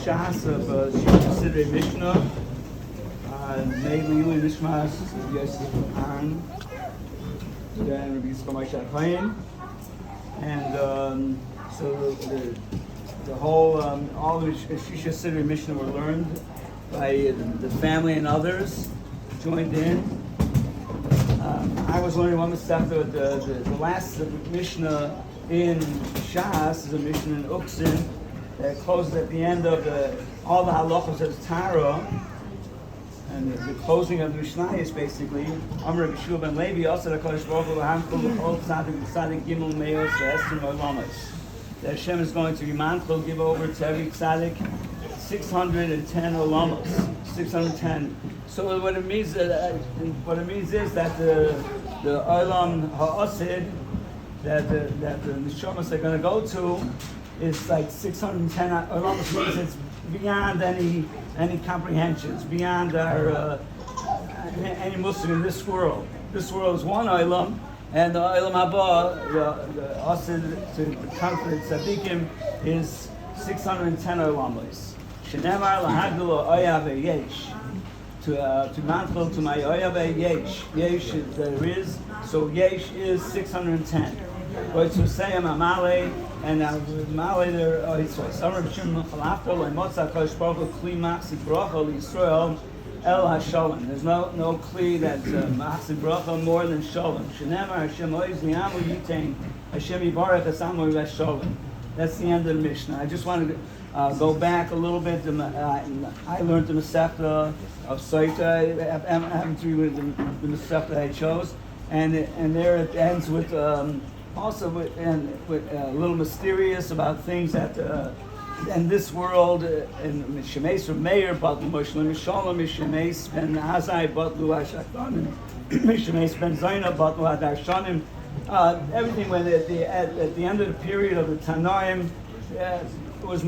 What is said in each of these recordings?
Shas of Sidrei Mishnah. Mainly Lili Nishmas, Yossi Aaron, then Rabbi Shloshim, and so the whole all the Shisha Sidrei Mishnah were learned by the family and others joined in. I was learning one step. The last Mishnah in Shas is a Mishnah in Uksin that closes at the end of all the halachos of Tara. And the closing of the Mishnah is basically Amr B'Shul ben Levi also the Kodesh Baruch Hu L'Hamkol L'Chol Tzadik Tzadik Gimel Meos V'Estim Olamas. That Hashem is going to Yimanchol give over to every Tzadik 610 Olamas, 610. So what it means is that the Olam Ha'asid that the Neshamas are going to go to is like 610 Olamas, means it's beyond any comprehensions, beyond our any Muslim in this world. This world is one Olam, and the Olam Haba, the Asid to come to Tzadikim, is 610 Olamos. Shenemar lahagdul oyav yesh, to manful to my oyav yesh. Yesh is there is, so yesh is 610. But to say Amale and Male there, it's Summer B'Shim Falafel and Motzah Kodesh Baruch Hu Kli Machzik Bracha Yisrael El HaShalom. There's no Kli that's Machzik Bracha more than Shalom. Shenemar Hashem Oiz Ni'amu Yitain Hashem Yibarech Asamu Yivashalom. That's the end of the Mishnah. I just wanted to go back a little bit. I learned the Masechta of Saita. I haven't read the Masechta I chose, and there it ends with. Also, with a little mysterious about things that in this world, in Mishemes from Meir, but Moshe Shalom, Mishemes ben Hazai, but Lu Hashakon, Mishemes ben Zaina, but Lu Hadarshanim. Everything when at the end of the period of the Tanaim, it was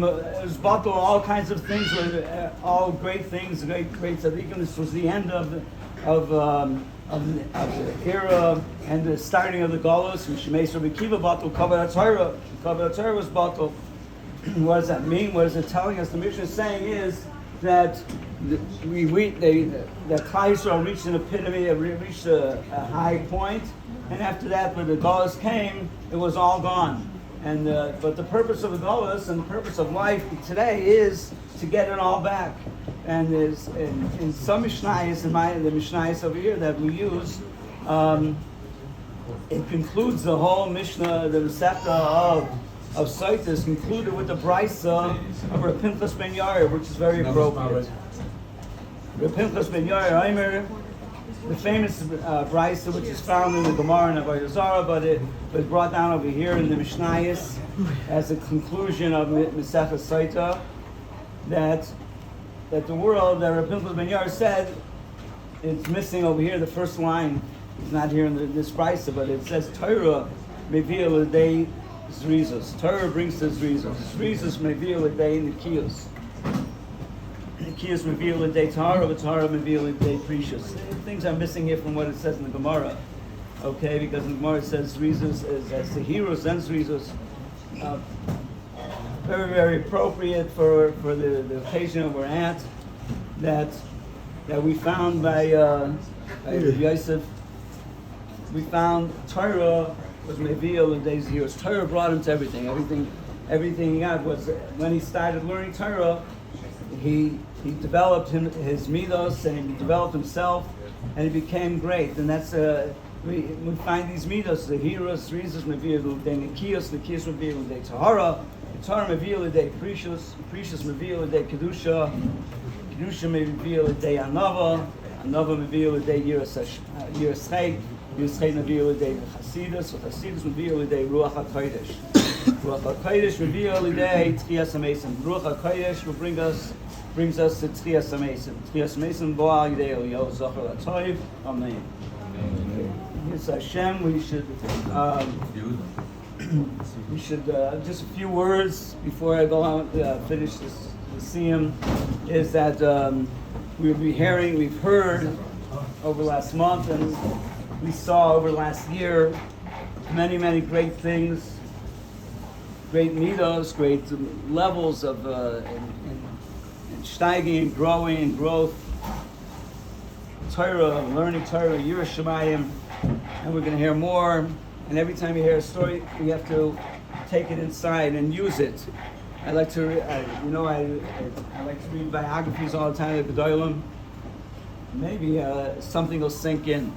bottled all kinds of things, all great things, great tzaddikim. This was the end of the era and the starting of the Galus, which makes Rabbi Kiva bottle Kavod HaTorah. Kavod HaTorah was bottled. What does that mean? What is it telling us? The Mishnah is saying is that the Klal Yisrael reached an epitome, reached a high point, and after that, when the Galus came, it was all gone. And but the purpose of the Galus and the purpose of life today is to get it all back. And there's in some Mishnayos, the Mishnayos over here that we use, it concludes the whole Mishnah, the Masechta of Saitis, concluded with the Brisa of Rav Pinchas ben Yair, which is very appropriate. Rav Pinchas ben Yair, Aimer, the famous Brisa, which is found in the Gemara and Avodah Zarah, but it was brought down over here in the Mishnayos as a conclusion of Masechta Saita, that the world that Rav Pinchas ben Yair said, it's missing over here. The first line is not here in this brisa, but it says Torah mevil l'day zrizos. Torah brings the zrizos. Zrizos mevil l'day nikiyos. Nikiyos mevil l'day tahara, but tahara mevil l'day precious. Things are missing here from what it says in the Gemara. Okay, because in the Gemara it says zrizos as the heroes and zrizos. Very, very appropriate for the occasion we're at, that we found by Yossi. We found Torah was Meviel in days years. Torah brought him to everything. Everything he got was when he started learning Torah. He developed his midos and he developed himself, and he became great. And that's we find these midos, the heroes, reasons Meviel, the Nikiyos Meviel, the Tahara. Torah reveal a day precious reveal a day kedusha reveal a day anava reveal a day yiras reveal a day chasidus reveal a day ruach hakodesh reveal a day tchias hamesim. Ruach hakodesh will brings us to tchias hamesim bo'al yidei Eliyahu zachar l'toiv. Amen. Yes, Hashem, we should just a few words before I go on finish this siyum, is that we've heard over last month, and we saw over last year many great things, great midos, great levels of and steiging and growing and growth. Torah, learning Torah, Yiras Shamayim, and we're going to hear more. And every time you hear a story, we have to take it inside and use it. I like to, I like to read biographies all the time at Gedolim. Maybe something will sink in.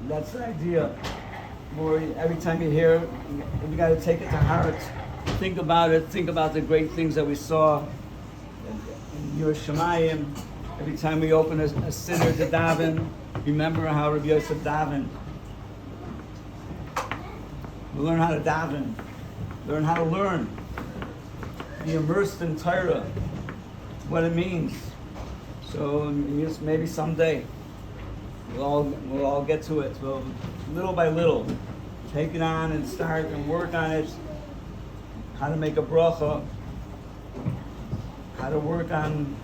That's the idea. More every time you hear, you got to take it to heart. Think about it. Think about the great things that we saw in Yiras Shamayim. Every time we open a siddur to daven, remember how Rabbi Yossi davened. We learn how to daven. Learn how to learn. Be immersed in Torah. What it means. So maybe someday we'll all get to it. Well, little by little, take it on and start and work on it. How to make a bracha. How to work on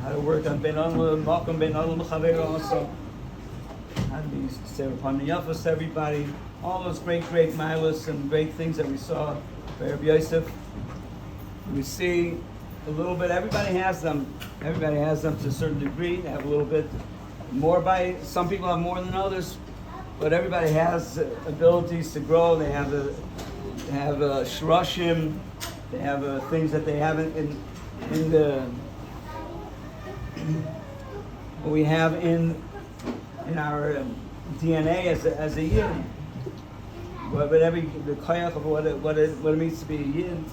ben adam makom ben adam chaver also. How to be say upon the yafas to everybody. All those great milos and great things that we saw by Rabbi Yosef. We see a little bit. Everybody has them. Everybody has them to a certain degree. They have a little bit more. Some people have more than others, but everybody has abilities to grow. They have Shloshim. They have things that they haven't in the what we have in our DNA as a yid. But the koyach of what it means to be a yid.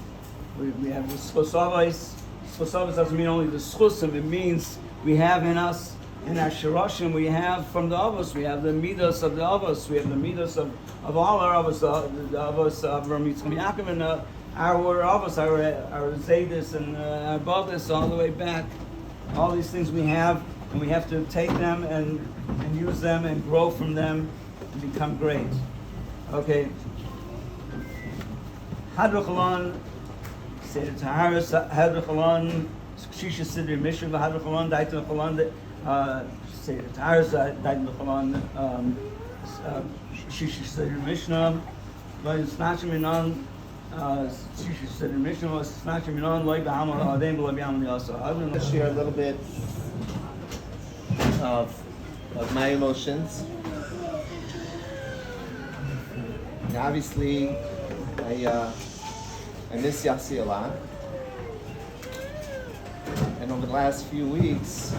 We have the schosavos. Schosavos doesn't mean only the schusim. It means we have in us, in our shirashim, we have from the avos. We have the midos of the avos. We have the midos of all our avos. The avos of Rabbi Yaakov and our avos, our zaydis and our badas, all the way back. All these things we have, and we have to take them and use them and grow from them and become great. Okay. Hadrochalon. Say the Taharas, Hadrochalon, Shisha Sidri Mishnah, Hadrochalon, Daitan Chalon, say the Taharas, Daitan Chalon, Shisha Sidri Mishnah, Snatching Minon, Shisha Sidri Mishnah, Snatching Minon, Loy Bahamal, Adem, Loy Bahamal also. I'm going to share a little bit of my emotions. And obviously, I miss Yossi a lot. And over the last few weeks,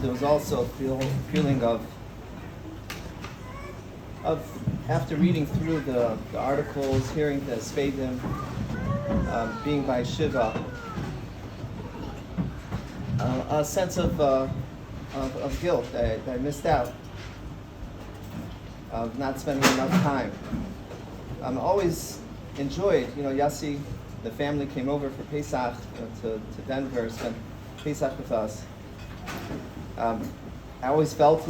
there was also a feeling of after reading through the articles, hearing the Spedim, being by Shiva, a sense of guilt that I missed out, of not spending enough time. Always enjoyed, Yossi, the family came over for Pesach to Denver, spent Pesach with us. I always felt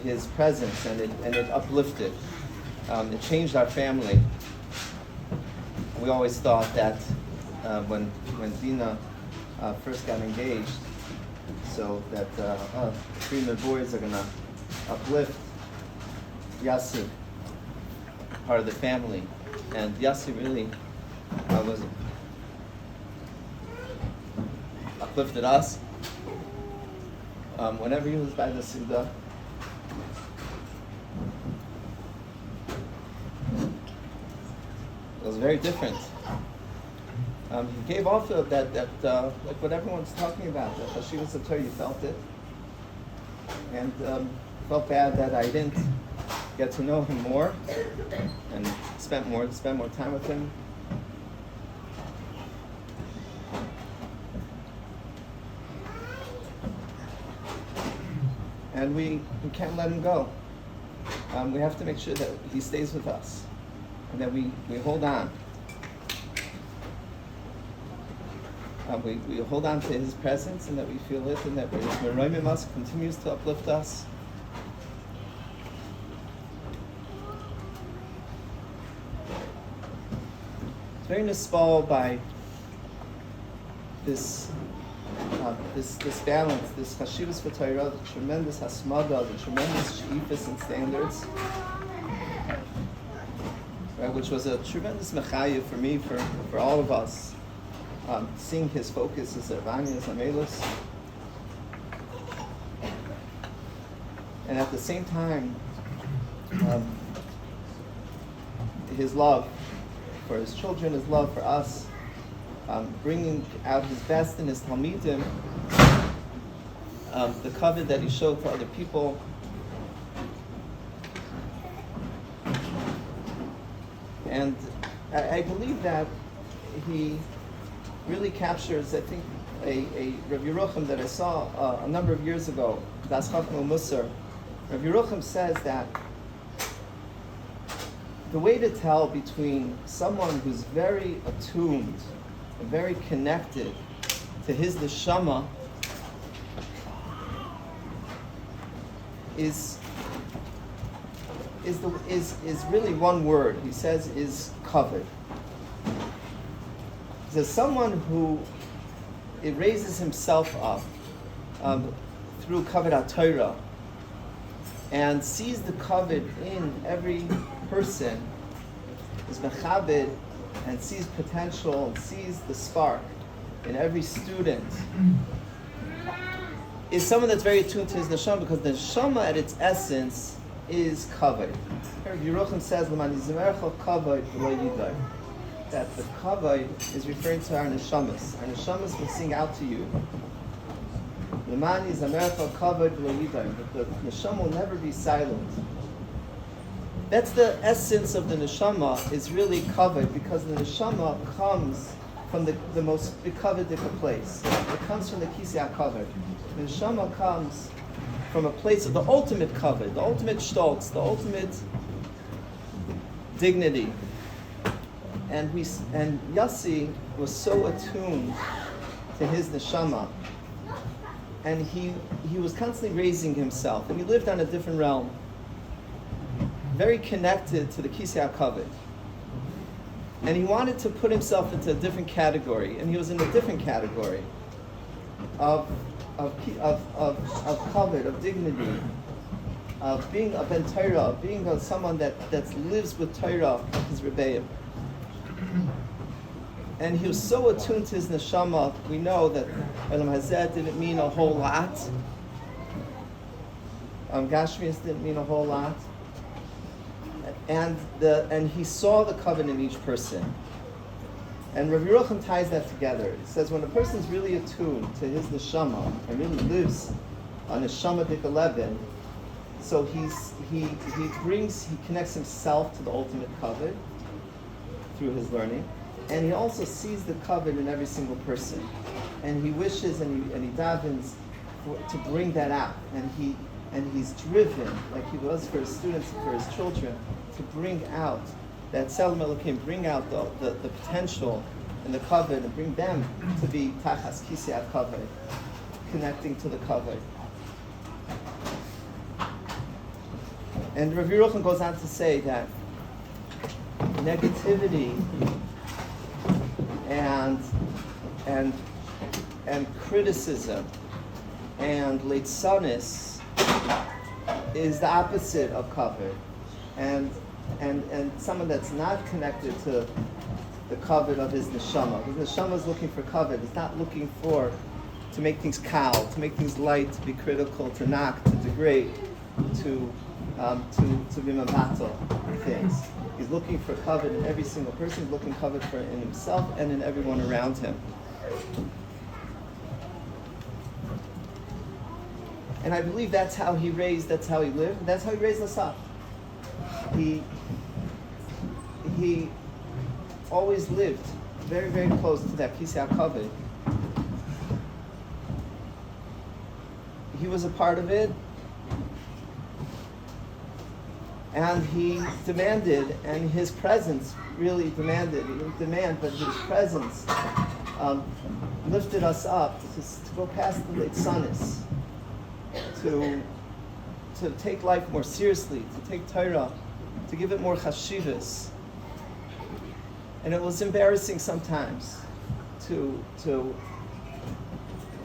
his presence, and it uplifted. It changed our family. We always thought that when Dina first got engaged, so that the three boys are going to uplift Yossi, part of the family, and Yossi really was uplifted us. Whenever he was by the Suda, it was very different. He gave off that like what everyone's talking about, that Chashivas HaTorah, you felt it, and felt bad that I didn't get to know him more and spend more time with him. And we can't let him go. We have to make sure that he stays with us and that we hold on. We hold on to his presence and that we feel it, and that Meroimim continues to uplift us. Very nispal by this balance, this chashivas for Torah, the tremendous hasmada, the tremendous sheifas and standards, right, which was a tremendous mechayev for me, for all of us, seeing his focus is Ervanias Amelus. And at the same time, his love for his children, his love for us, bringing out his best in his Talmidim, the covet that he showed for other people. And I believe that he really captures, I think, a Rabbi Yerucham that I saw a number of years ago, Das Chachma Musar. Rabbi Yerucham says that the way to tell between someone who's very attuned and very connected to his neshama is really one word. He says is covered. He says someone who it raises himself up through kavod HaTorah and sees the kavod in every person, is mechabed and sees potential and sees the spark in every student, is someone that's very attuned to his neshama, because the neshama at its essence is kavod. Yerucham says, that the kavod is referring to our neshamas. Our neshamas will sing out to you. That the neshama will never be silent. That's the essence of the neshama, is really kavod, because the neshama comes from the most kavodic place. It comes from the kisei kavod. The neshama comes from a place of the ultimate kavod, the ultimate stolz, the ultimate dignity. And Yossi was so attuned to his neshama, and he was constantly raising himself, and he lived on a different realm, very connected to the kisei kavod. And he wanted to put himself into a different category, and he was in a different category of kavod, of dignity, of being a ben Torah, of being someone that lives with Torah, his Rabbi. And he was so attuned to his neshama. We know that Olam Hazeh didn't mean a whole lot. Gashmias didn't mean a whole lot. And he saw the covenant in each person. And Rabbi Yerucham ties that together. He says when a person's really attuned to his neshama and really lives on neshama dik 11, so he connects himself to the ultimate covenant through his learning, and he also sees the covenant in every single person, and he wishes and he davens to bring that out, and he's driven, like he was for his students and for his children, to bring out that Tzelem Elokim, bring out the potential in the covenant, and bring them to be tachas kisei kavod, connecting to the kavod. And Rabbi Yerucham goes on to say that negativity and criticism and leitzanis is the opposite of kavod, and someone that's not connected to the kavod of his neshama. His neshama is looking for kavod. It's not looking to make things kal, to make things light, to be critical, to knock, to degrade, to be mavatal things. He's looking for kavod in every single person. He's looking kavod for in himself and in everyone around him. And I believe that's how he lived, that's how he raised us up. He always lived very, very close to that kisei kavod. He was a part of it, and he demanded, and his presence really demanded. He didn't demand, but his presence lifted us up to go past the leitzanis, to take life more seriously, to take Torah, to give it more chashivas. And it was embarrassing sometimes to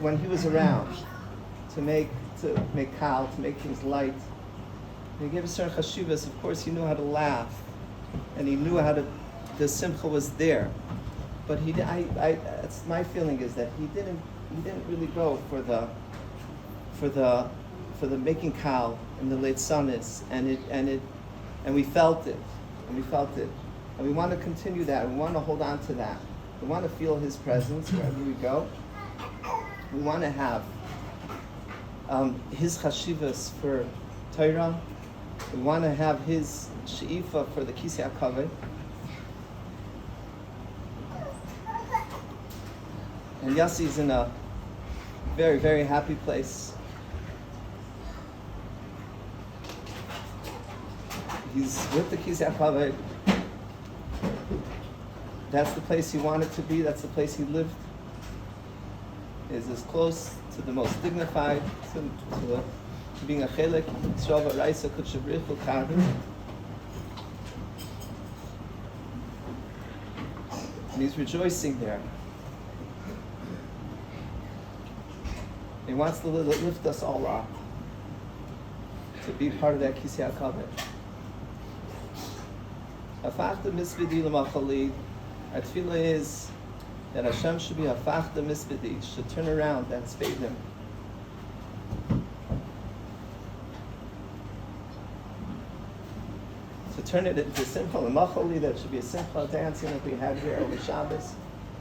when he was around, to make kal, to make things light. And he gave a certain chashivas. Of course, he knew how to laugh, and he knew the simcha was there. but it's my feeling is that he didn't really go for the making kal and the late sunnis, and we felt it, and we want to continue that. We want to hold on to that. We want to feel his presence wherever we go. We want to have his chashivas for Torah. We want to have his she'ifa for the Kisei HaKavod. And Yossi's in a very, very happy place. He's with the Kisei HaKavod. That's the place he wanted to be. That's the place he lived. Is as close to the most dignified, to being a chelek, Yisrael v'Raisa Kutshabrich V'Karhu. And he's rejoicing there. He wants to lift us all up, to be part of that Kisei HaKavod. Hafachta misvidi l'machali. Our tefillah is that Hashem should be hafachta misvidi, should turn around and spade him. To turn it into simcha l'machali, that should be a simcha dancing like we had here over Shabbos.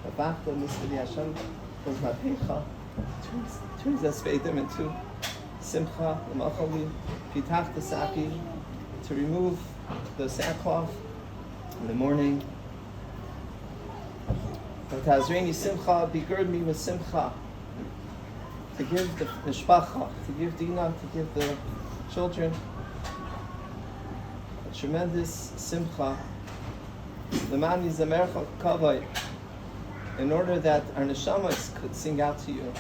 Hafachta misvidi, Hashem was mapecha, turns that spade him into simcha l'machali, pitach the saki, to remove the sackcloth in the morning. Tazreini simcha, begird me with simcha. To give the mishpacha, to give Dina, to give the children a tremendous simcha. L'mani zamercha kavod, in order that our neshamas could sing out to you.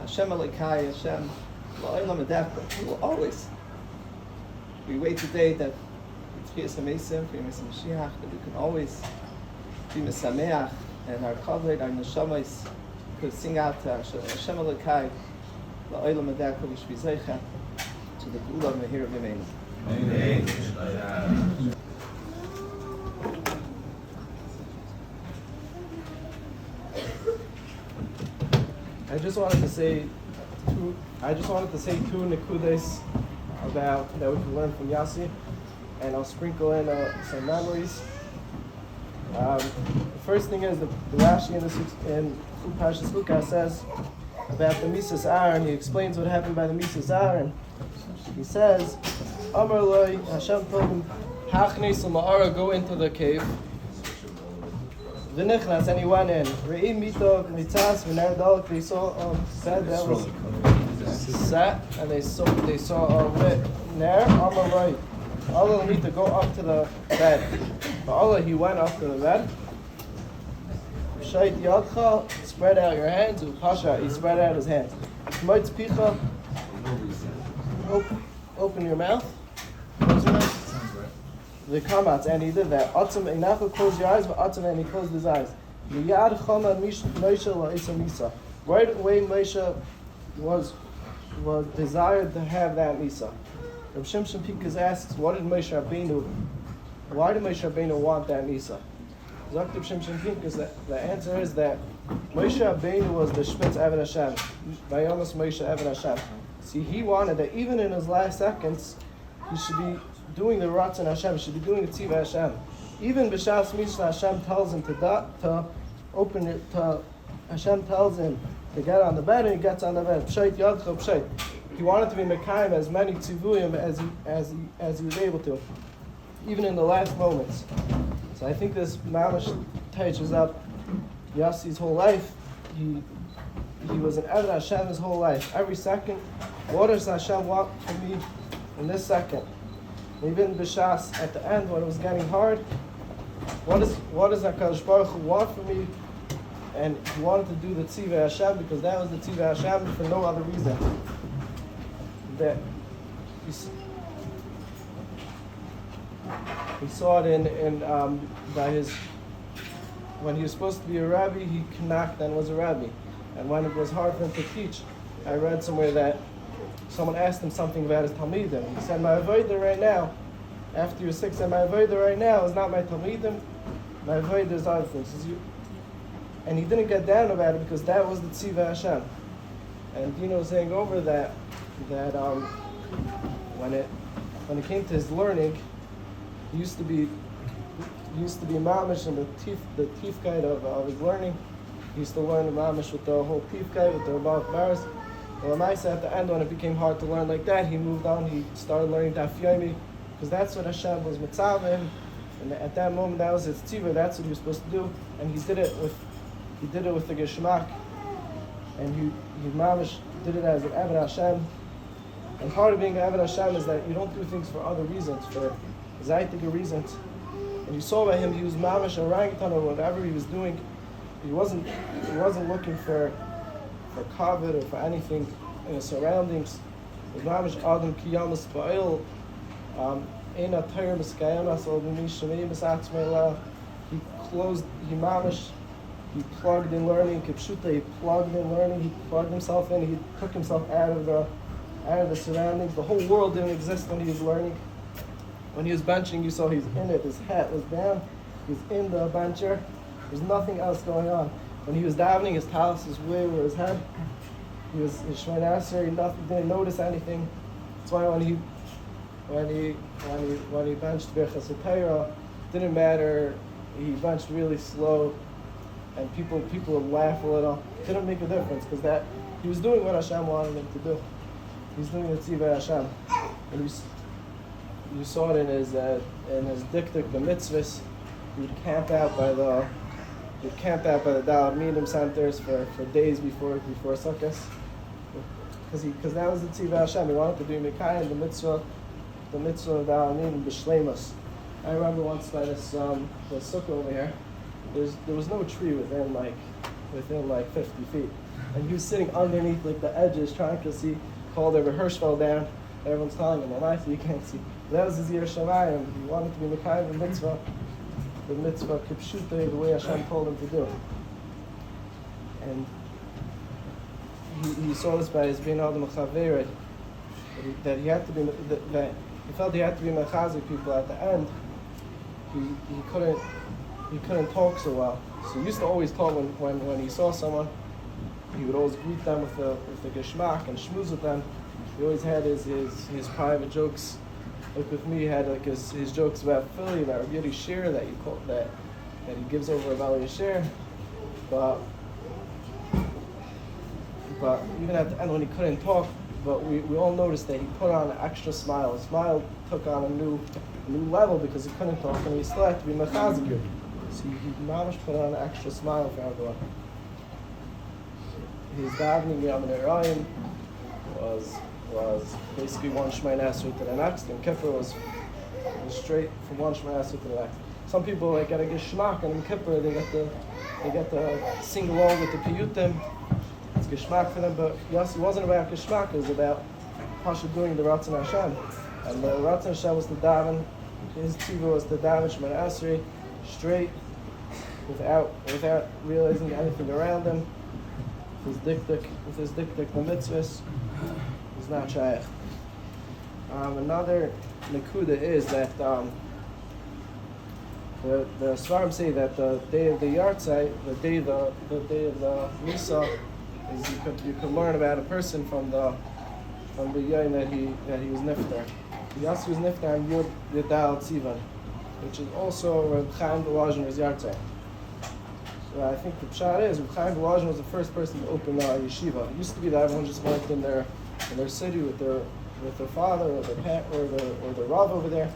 Hashem Elokai, Hashem la'olam adevka. We will always. We wait today that Tchias HaMesim, for Yom Mashiach, that we can always be mesameach, and our kavod, our neshamas could sing out to Hashem Elokai, la'olam adevka, we should be zeicha to the Gula Mehir V'Meinu. Amen. I just wanted to say two nekudas about that we can learn from Yossi, and I'll sprinkle in some memories. The first thing is the Rashi in Parshas Chukas says about the Misas Aaron. He explains what happened by the Misas Aaron. He says, Amar Loi, Hashem told him, Hachnes Ma'ara, go into the cave. V'nichnas, and he went in. Re'im mito mitzas v'nerdalek, they saw a bed that was set, and they saw a lit ner. Amar Loi, Allah need to go up to the bed. But Allah, he went up to the bed. Shait yadcha, spread out your hands. Pasha, he spread out his hands. Moitz picha, open your mouth. Close your mouth. The kamats, and he did that. Atzim einacha, close your eyes, but atzim, and he closed his eyes. Yad chama Moshe la'isa misa. Right away, Moshe was desired to have that misa. Reb Shimshon Pikus asks, why did Moshe Rabbeinu want that misa? Zok Reb Shimshon Pikus, the answer is that Moshe Rabbeinu was the Shmitz Eved Hashem. Vayonos Moshe Eved Hashem. See, he wanted that even in his last seconds, he should be doing the Ratzon Hashem, he should be doing the Tzivah Hashem. Even B'Shas Mishnah, Hashem tells him to open it, Hashem tells him to get on the bed, and he gets on the bed. Pshait Yadcha Pshait. He wanted to be Mekayim as many Tzivuyim as he was able to, even in the last moments. So I think this mamash touches up Yossi's whole life. He was an Eved Hashem his whole life. Every second, what does Hashem want from me in this second? Even B'Shas at the end when it was getting hard, what does HaKadosh Baruch Hu want from me? And he wanted to do the Tzivah Hashem because that was the Tzivah Hashem for no other reason. That he saw it in by his, when he was supposed to be a rabbi, he knocked and was a rabbi. And when it was hard for him to teach, I read somewhere that someone asked him something about his Talmidim. He said, my avodah right now, after you're sick, said, my avodah right now is not my Talmidim, my avodah is other things. And he didn't get down about it because that was the Tziva Hashem. And Dino was saying over that when it came to his learning, he used to be mamish in the tiefkeit of his learning. He used to learn the mamish with the whole tiefkeit, with the Rabbah bars. Well, at the end, when it became hard to learn like that, he moved on. He started learning Daf Yomi, because that's what Hashem was mitzvah. And at that moment, that was his tzivah. That's what he was supposed to do. And he did it with the Geshmak. And he mamish did it as an Eved Hashem. And part of being an Eved Hashem is that you don't do things for other reasons, for zaytige reasons. And you saw by him, he was mamish orangutan or whatever he was doing. He wasn't looking for kavod or for anything in the surroundings. He mamish adam kiyamas ba'il. He plugged in learning, he plugged himself in, he took himself out of the surroundings. The whole world didn't exist when he was learning. When he was benching, you saw he's in it, his hat was down, he's in the bencher, there's nothing else going on. When he was davening, his talis was way over his head. He was in Shemay Nasser, he didn't notice anything. That's why when he benched Birchas HaTorah, didn't matter. He benched really slow, and people would laugh a little. Didn't make a difference because that he was doing what Hashem wanted him to do. He's doing the Tzivah Hashem, and you saw it in his diktik, the mitzvahs. He would camp out by the Daled Minim centers for days before Sukkot, because that was the Tzivah Hashem. He wanted to do Mikayim, the mitzvah of Daled Minim b'shleimus. I remember once by the sukkah over here, there was no tree within like 50 feet, and he was sitting underneath like the edges trying to see. Called over Hirschfeld down. Everyone's telling him, "Well, you can't see." That was his Yir Shamayim. He wanted to be Mekayim the mitzvah kipshute, the way Hashem told him to do. And he saw this by his being Adam Chaveret, that he had to be that he felt he had to be mechazik people at the end. He couldn't talk so well. So he used to always talk when he saw someone. He would always greet them with the geshmak and shmooze with them. He always had his private jokes. Like with me, he had like his jokes about Philly, about Rabbi Yossi Shir that he gives over about Yashir. But even at the end when he couldn't talk, but we all noticed that he put on an extra smile. His smile took on a new level because he couldn't talk and he still had to be mechazik. So he mamish put on an extra smile for everyone. His davening Yom Rayim was basically one Shemay Nasser to the next, and Kippur was straight from one Shemay Nasser to the next. Some people like get a geshmak, and in Kippur they get to sing along with the piyutim. It's geshmak for them, but Yossi wasn't about geshmak. It was about Pasha doing the Ratzon Hashem, and the Ratzon Hashem was the daven. His tzivah was the daven Shemay Nasser straight, without realizing anything around him. With his diktik, the mitzvahs, is not shaykh. Another nekuda is that the Svarim say that the day of the Yartzai, the day of the Misa, is you could learn about a person from the Yom that he was niftar. Yossi was niftar and Yudal Tzivan, which is also Reb Chaim Volozhin's Yartzai. So I think the pshat is Reb Chaim Volozhin was the first person to open a yeshiva. It used to be that everyone just went in their city with their father or their parent or the rav over there.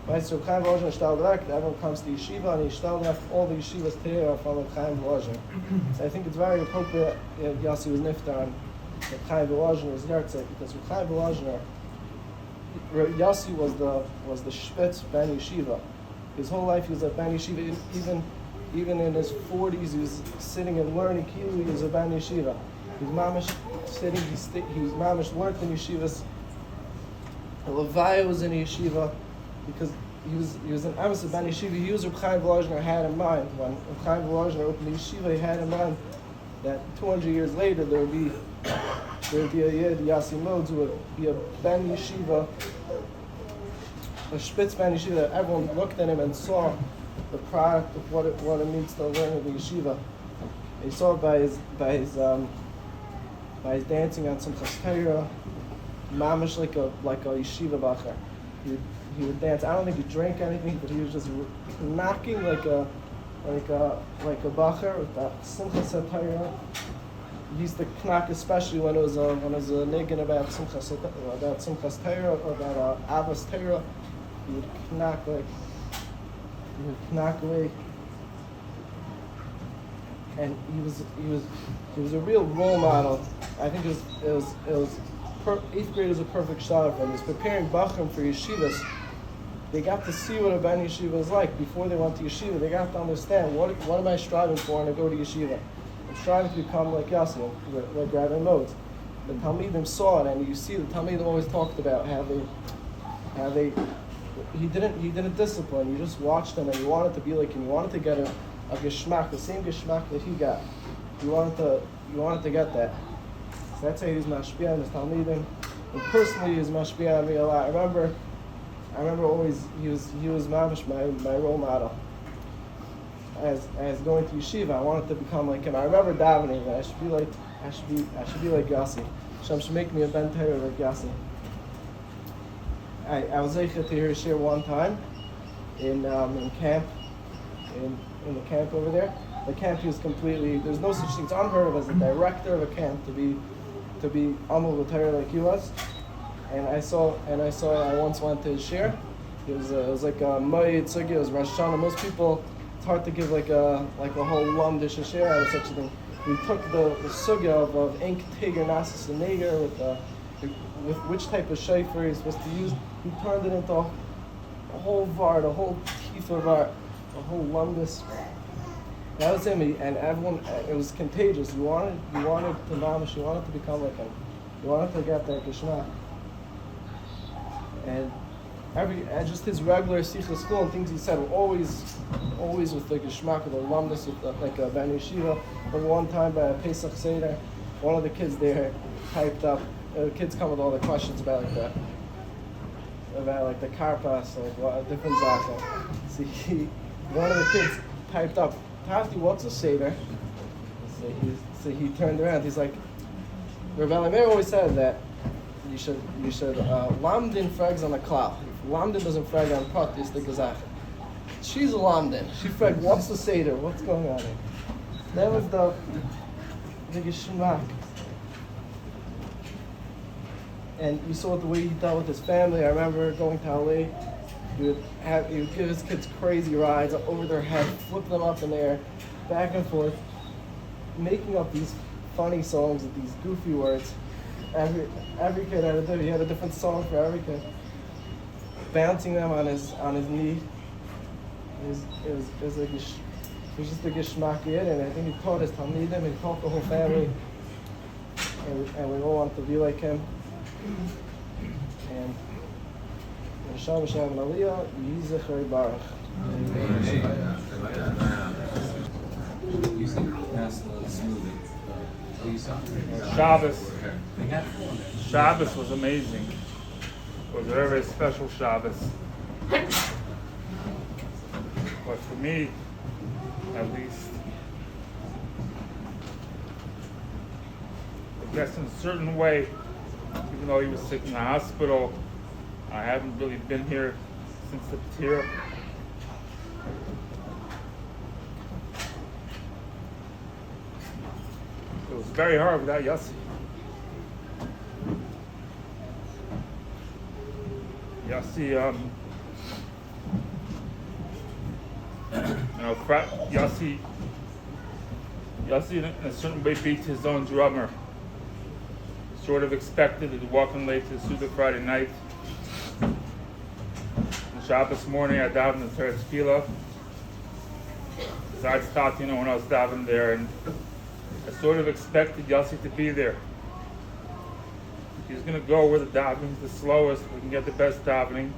Right, so Reb Chaim Volozhin shtal back. Everyone comes to yeshiva and he shtal back. All the yeshivas today are from Reb Chaim Volozhin. So I think it's very appropriate that Yossi was niftar and Reb Chaim Volozhin was yartzeit because Reb Chaim Volozhin, Yossi was the shvitz ben yeshiva. His whole life he was a ben yeshiva. Even in his 40s, he was sitting and learning. He was a ban yeshiva. He was mamish sitting. He was mamish learned in yeshivas. Levi was in a yeshiva because he was an emes of ban yeshiva. He was Reb Chaim Volozhin had in mind when Reb Chaim Volozhin opened the yeshiva. He had in mind that 200 years later there would be a yid Yossi Modes who would be a ban yeshiva, a spitz ban yeshiva that everyone looked at him and saw the product of what it means to learn in the yeshiva. You saw it by his dancing on some Torah, mamish like a yeshiva bacher. He would dance. I don't think he drank anything, but he was just knocking like a bacher with that Simchas Torah. He used to knock, especially when it was a niggin about Simchas Torah or about Avos Torah. He would knock away, and he was a real role model. I think it was 8th grade is a perfect shot for him. He was preparing bachrim for yeshivas. They got to see what a ben yeshiva is like before they went to yeshiva. They got to understand what am I striving for when I go to yeshiva. I'm striving to become like Yossi, like Rabbi Modes. The Talmidim saw it, and you see the Talmidim always talked about how they he didn't discipline. You just watched him, and you wanted to be like him. You wanted to get a geschmack, the same geschmack that he got. You wanted to get that. So that's how he was mashpia on his Talmidim. And personally, he was mashpia on me a lot. I remember always he was mamish my role model. As going to yeshiva, I wanted to become like him. I remember davening that I should be like Yossi. Hashem should make me a ben Torah like Yossi. I was able to hear a shir one time in camp, in the camp over there. The camp was completely, there's no such thing. It's unheard of as a director of a camp to be amul b'Torah like he was. And I once went to his shir. It was like a Moed Sugi, it was Rosh Hashanah. Most people, it's hard to give like a whole lumdish shir out of such a thing. We took the sugya of Ink, Tiger, Nasus, and Nager with which type of shofar he's supposed to use. He turned it into a whole var, the whole tifa var, a whole lumdis. That was him, and everyone. It was contagious. You wanted to mamish. You wanted to become like him. You wanted to get that geschmack. And just his regular sicha school and things he said were always with the geschmack of the lumdis, with like a ben yeshiva. But one time by a Pesach Seder, one of the kids there typed up. The kids come with all the questions about the karpas, like what different zaken. So one of the kids typed up, Tafti, what's a Seder? So he turned around. He's like, Rabbi Meir always said that you should lamdin frags on a klal. If lamdin doesn't frag on prat, it's the gazach. She's a lamdin. She fragged, what's the Seder? What's going on here? That was the geschmack. And you saw the way he dealt with his family. I remember going to LA. He would give his kids crazy rides over their head, flip them up in the air, back and forth, making up these funny songs with these goofy words. Every kid he had a different song for every kid. Bouncing them on his knee. It was just a geschmack yid, and I think he taught his Talmidim, he taught the whole family, and we all want to be like him. And Hashem Hashem Aliyah, Yhi Zecher Baruch. Shabbos was amazing. It was a very, very special Shabbos. But for me, at least, I guess in a certain way, even though he was sick in the hospital, I haven't really been here since the P'tira. It was very hard without Yossi. Yossi, Yossi in a certain way beat his own drummer. Sort of expected to walk in late to the Suda Friday night. On Shabbos morning, I davened in Teretz Tefillah. Besides Tati, when I was davening there, and I sort of expected Yossi to be there. He's going to go where the davening is the slowest. We can get the best davening.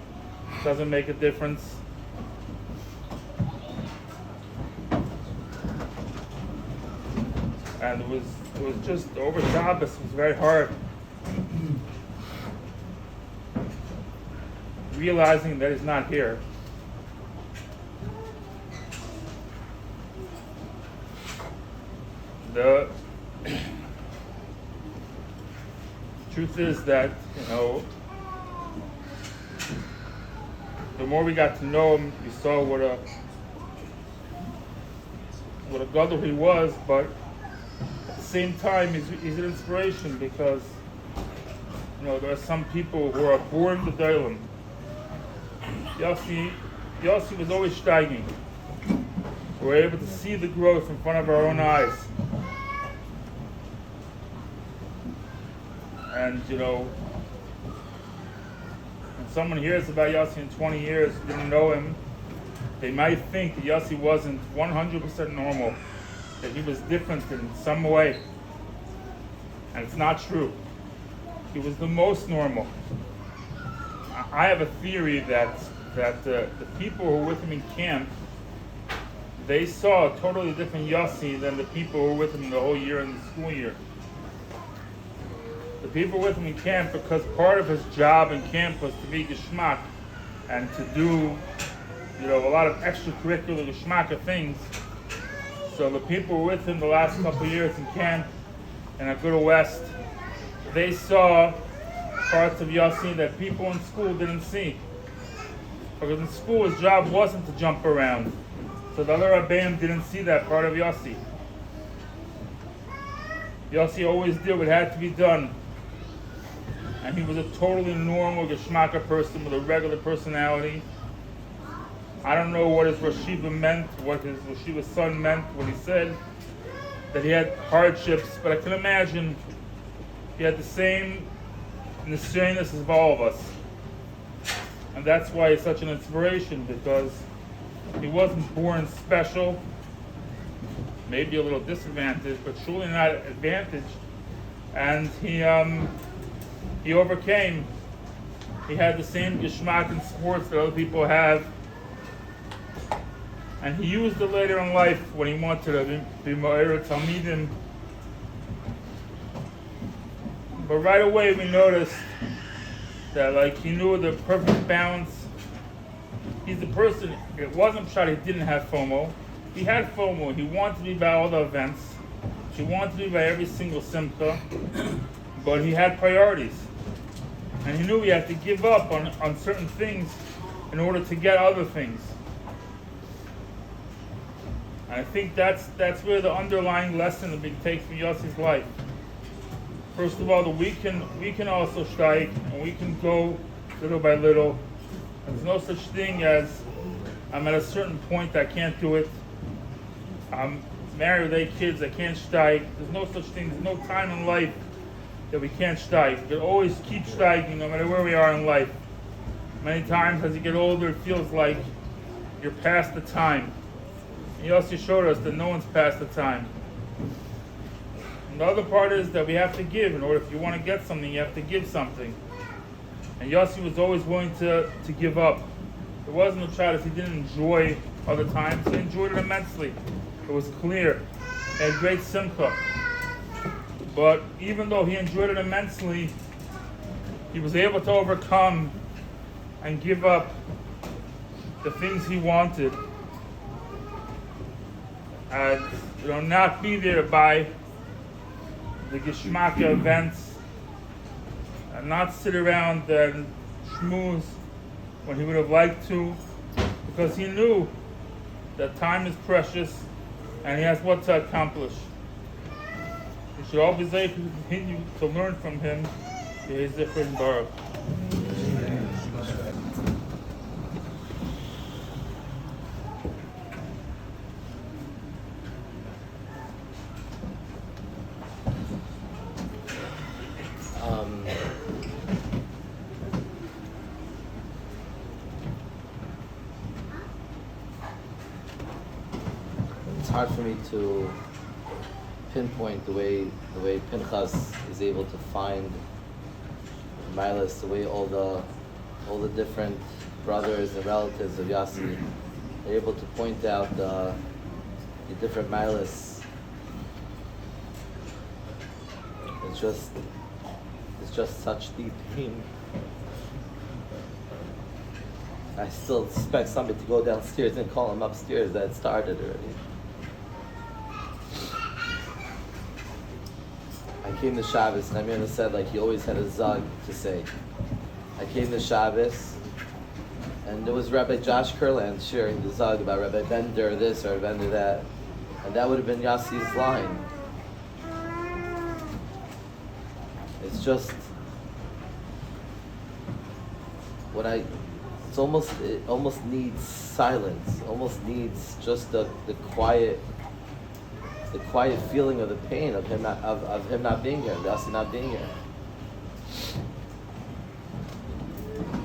It doesn't make a difference. And it was just over Shabbos. It was very hard. Realizing that he's not here. The truth is that, the more we got to know him, we saw what a gadol he was, but at the same time, he's an inspiration because, there are some people who are born with Dailam. Yossi was always steiging. We're able to see the growth in front of our own eyes. And, when someone hears about Yossi in 20 years, didn't know him, they might think that Yossi wasn't 100% normal, that he was different in some way. And it's not true. He was the most normal. I have a theory that the people who were with him in camp, they saw a totally different Yossi than the people who were with him the whole year in the school year. The people with him in camp, because part of his job in camp was to be geschmack and to do, a lot of extracurricular geschmacka things. So the people who were with him the last couple of years in camp and at Good West, they saw parts of Yossi that people in school didn't see. Because in school his job wasn't to jump around. So the other Rabbeim didn't see that part of Yossi. Yossi always did what had to be done. And he was a totally normal geschmacka person with a regular personality. I don't know what his Rosh Yeshiva meant, what his Rosh Yeshiva's son meant, what he said, that he had hardships, but I can imagine he had the same nisyonos as all of us. And that's why he's such an inspiration, because he wasn't born special, maybe a little disadvantaged, but truly not advantaged. And he overcame. He had the same geschmack in sports that other people have. And he used it later in life when he wanted to be Ma'ir Talmidim. But right away we noticed that he knew the perfect balance. He's the person, it wasn't shot he didn't have FOMO. He had FOMO. He wanted to be by all the events. He wanted to be by every single simcha. But he had priorities. And he knew he had to give up on certain things in order to get other things. And I think that's where the underlying lesson that we take from Yossi's life. First of all, that we can also steig, and we can go little by little. There's no such thing as I'm at a certain point I can't do it. I'm married with 8 kids, I can't steig. There's no such thing. There's no time in life that we can't steig. We can always keep steiging no matter where we are in life. Many times as you get older, it feels like you're past the time. And Yossi showed us that no one's past the time. And the other part is that we have to give. In order, if you want to get something, you have to give something. And Yossi was always willing to give up. It wasn't a child that he didn't enjoy other times. He enjoyed it immensely. It was clear. He had great simcha. But even though he enjoyed it immensely, he was able to overcome and give up the things he wanted. And not be there by the geschmacka events, and not sit around and schmooze when he would have liked to, because he knew that time is precious and he has what to accomplish. We should all be able to continue to learn from him. Yehi Zichron Baruch. It's hard for me to pinpoint the way Pinchas is able to find Milas, the way all the different brothers and relatives of Yossi are able to point out the different Milas. It's just such deep theme. I still expect somebody to go downstairs and call him upstairs that it started already. I came to Shabbos, and Amir said like he always had a zug to say. I came to Shabbos, and there was Rabbi Josh Kurland sharing the zug about Rabbi Bender this or Bender that, and that would have been Yossi's line. It's just it almost needs silence, almost needs just the quiet feeling of the pain of him not being here, Yossi not being here.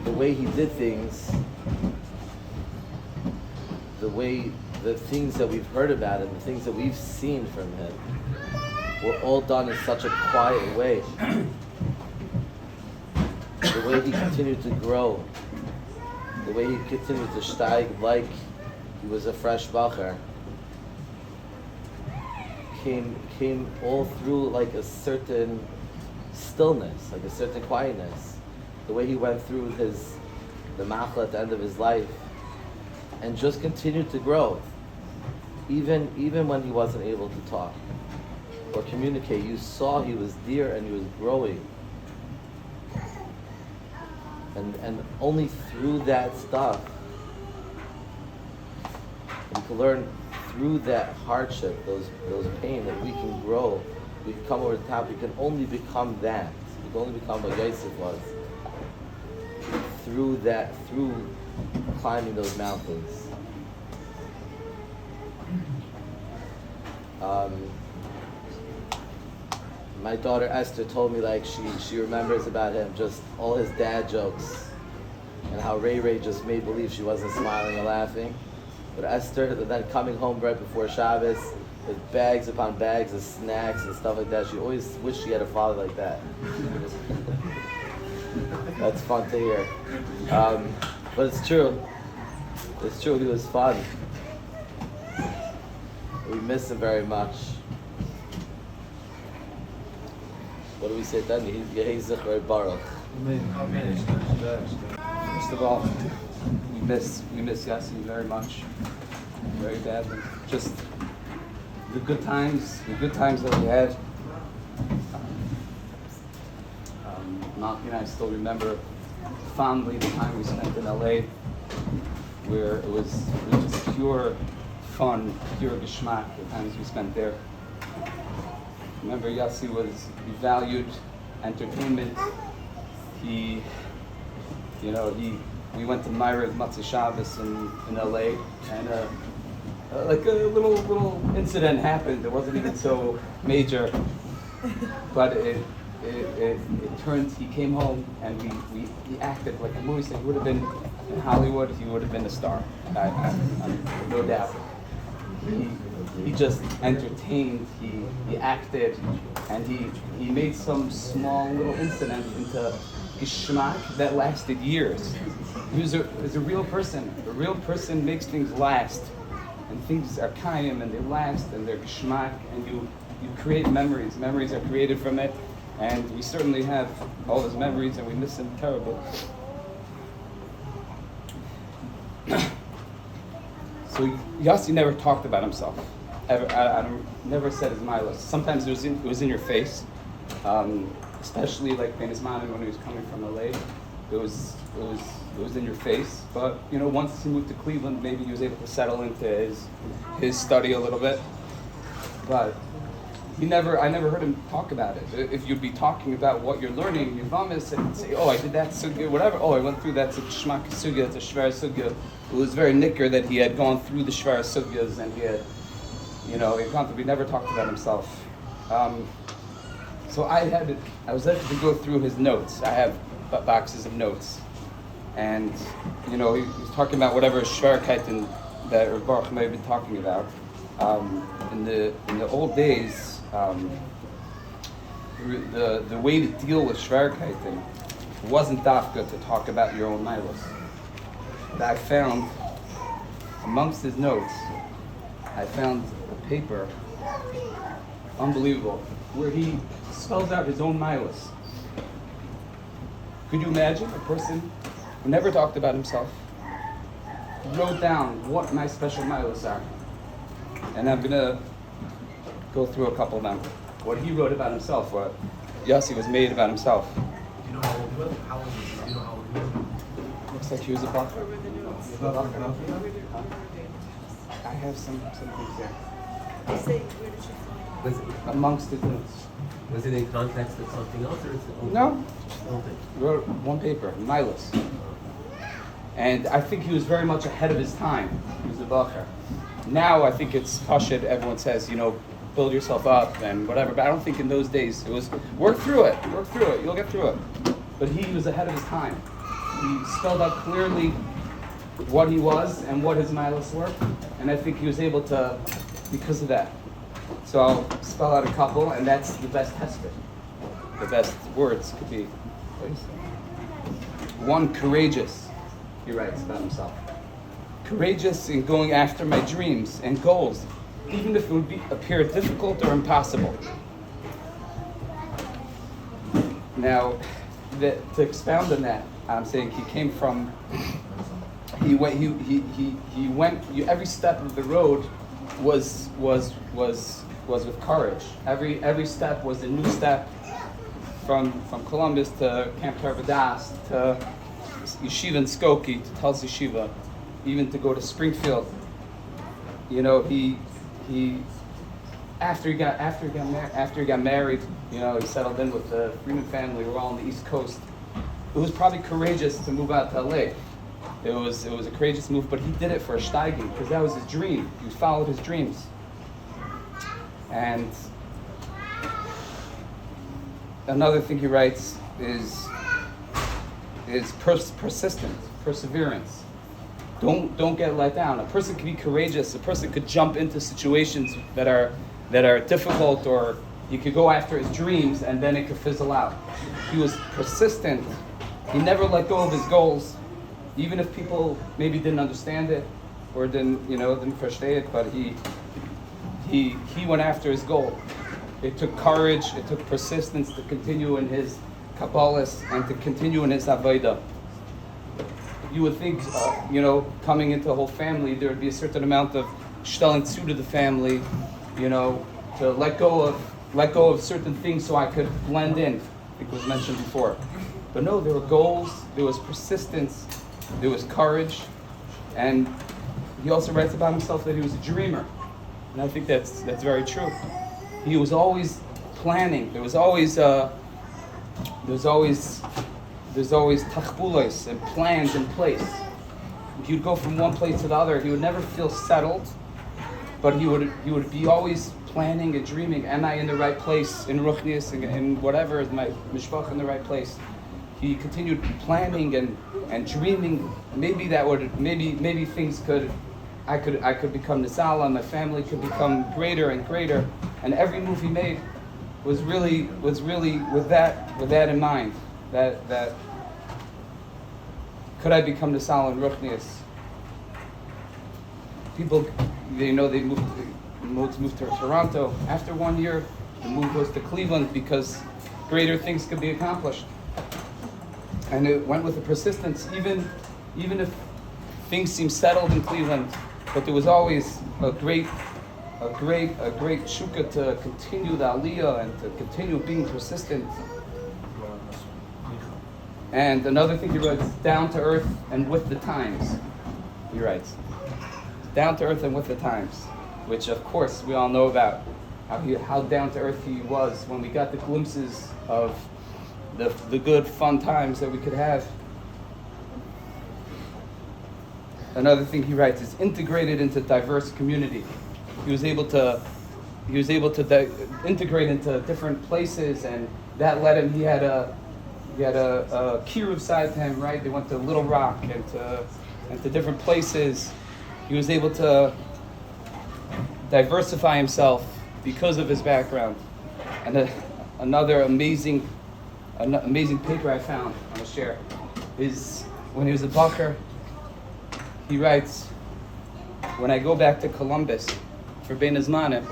The way he did things, the things that we've heard about him, the things that we've seen from him, were all done in such a quiet way. The way he continued to grow, the way he continued to steig like he was a fresh bacher, came all through like a certain stillness, like a certain quietness. The way he went through the machla at the end of his life, and just continued to grow, even when he wasn't able to talk or communicate. You saw he was there and he was growing. And only through that stuff, we can learn through that hardship, those pain, that we can grow, we can come over the top, we can only become that. We can only become what Yossi was. Through climbing those mountains. My daughter Esther told me like she remembers about him just all his dad jokes and how Ray just made believe she wasn't smiling or laughing. But Esther, then coming home right before Shabbos with bags upon bags of snacks and stuff like that, she always wished she had a father like that. That's fun to hear. But it's true. It's true, he was fun. We miss him very much. What do we say then? Yehi Zichar Baruch. First of all, we miss Yossi very much, very badly. Just the good times that we had. Malki and I still remember fondly the time we spent in LA, where it was just pure fun, pure geschmack, the times we spent there. Remember, Yossi he valued entertainment. We went to Myra Matzah Shabbos in LA, and like a little incident happened. It wasn't even so major, but it turned. He came home and he acted like a movie star. He would have been in Hollywood. He would have been a star. I'm no doubt. He just entertained, he acted, and he made some small little incident into geschmack that lasted years. He was a real person. A real person makes things last, and things are kaim and they last and they're geschmack, and you create memories. Memories are created from it, and we certainly have all those memories, and we miss them terribly. So Yossi never talked about himself. Ever, I never said his milas. Sometimes it was in your face, especially like Ben Ismanin when he was coming from LA. It was in your face. But once he moved to Cleveland, maybe he was able to settle into his study a little bit. But I never heard him talk about it. If you'd be talking about what you're learning, your vamis, and say, oh, I did that sugya, whatever. Oh, I went through that shmak sugya, it's a shvar sugya. It was very nicker that he had gone through the shvar sugyas, and he had, he'd gone through. He never talked about himself. So I was able to go through his notes. I have boxes of notes, and he was talking about whatever shvarkaitin that Rabbi Baruch may have been talking about. In the old days. The way to deal with shvarkaitin wasn't dafka to talk about your own milos. I found amongst his notes, I found a paper, unbelievable, where he spells out his own milos. Could you imagine a person who never talked about himself, wrote down what my special milos are? And I'm gonna go through a couple of them. what he wrote about himself, what Yossi was made about himself. Do you know how old he was? How old was he? Do you know how old he was? Looks like he was a bucker. I have some things there. Was it, Amongst his notes. was it in context of something else, or is it? No, Okay. he wrote one paper, Milas. And I think he was very much ahead of his time. He was a bacher. Now I think it's pashut. Everyone says, build yourself up and whatever. But I don't think in those days it was work through it. You'll get through it. But he was ahead of his time. He spelled out clearly what he was and what his milas were, and I think he was able to, because of that. So I'll spell out a couple, and that's the best hesped. The best words could be, please. One, courageous. He writes about himself. Courageous in going after my dreams and goals, even if it would appear difficult or impossible. Now, to expound on that, I'm saying he came from. He went. He went. Every step of the road was with courage. Every step was a new step. From Columbus to Camp Tarvadas to Yeshiva in Skokie to Tulsa Yeshiva, even to go to Springfield. He after he got married, he settled in with the Freeman family. We're all on the East Coast. It was probably courageous to move out to LA. It was a courageous move, but he did it for a steiging because that was his dream. He followed his dreams. And another thing he writes is persistent, perseverance. Don't get let down. A person can be courageous. A person could jump into situations that are difficult, or he could go after his dreams and then it could fizzle out. He was persistent. He never let go of his goals, even if people maybe didn't understand it or didn't versteh it. But he went after his goal. It took courage. It took persistence to continue in his Kabbalahs and to continue in his Avodah. You would think, coming into a whole family, there would be a certain amount of shtelling to the family, to let go of certain things so I could blend in. I think it was mentioned before. But no, there were goals, there was persistence, there was courage, and he also writes about himself that he was a dreamer. And I think that's very true. He was always planning. There's always tachbulos and plans in place. He'd go from one place to the other. He would never feel settled, but he would be always planning and dreaming. Am I in the right place in Ruchnius and whatever? Is my mishpach in the right place? He continued planning and dreaming. Maybe things I could become Nisala, and my family could become greater and greater. And every move he made was really with that in mind. That could I become Nisala and Ruchnius? People, they moved to Toronto. After 1 year, the move was to Cleveland because greater things could be accomplished. And it went with the persistence, even if things seemed settled in Cleveland, but there was always a great shukah to continue the aliyah and to continue being persistent. And another thing he writes, down to earth and with the times. He writes, down to earth and with the times, which of course we all know about how down to earth he was when we got the glimpses of the good, fun times that we could have. Another thing he writes is integrated into diverse community. He was able to integrate into different places, and that led him. He had a kiruv side to him, right? They went to Little Rock and to different places. He was able to diversify himself because of his background. And another amazing paper I found, I'm going to share, is when he was a bacher. He writes, when I go back to Columbus for Bein Hazmanim,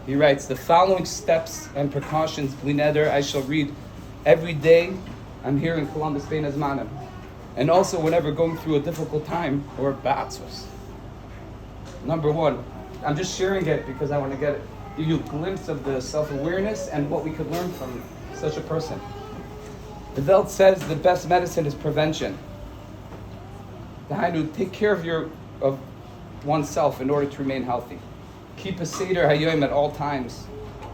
he writes, the following steps and precautions, bli neder, I shall read every day I'm here in Columbus Bein Hazmanim. And also whenever going through a difficult time or ba'atzos. Number one, I'm just sharing it because I want to get it. give you a glimpse of the self-awareness and what we could learn from such a person. The Welt says the best medicine is prevention. Take care of oneself in order to remain healthy. Keep a Seder Hayom at all times,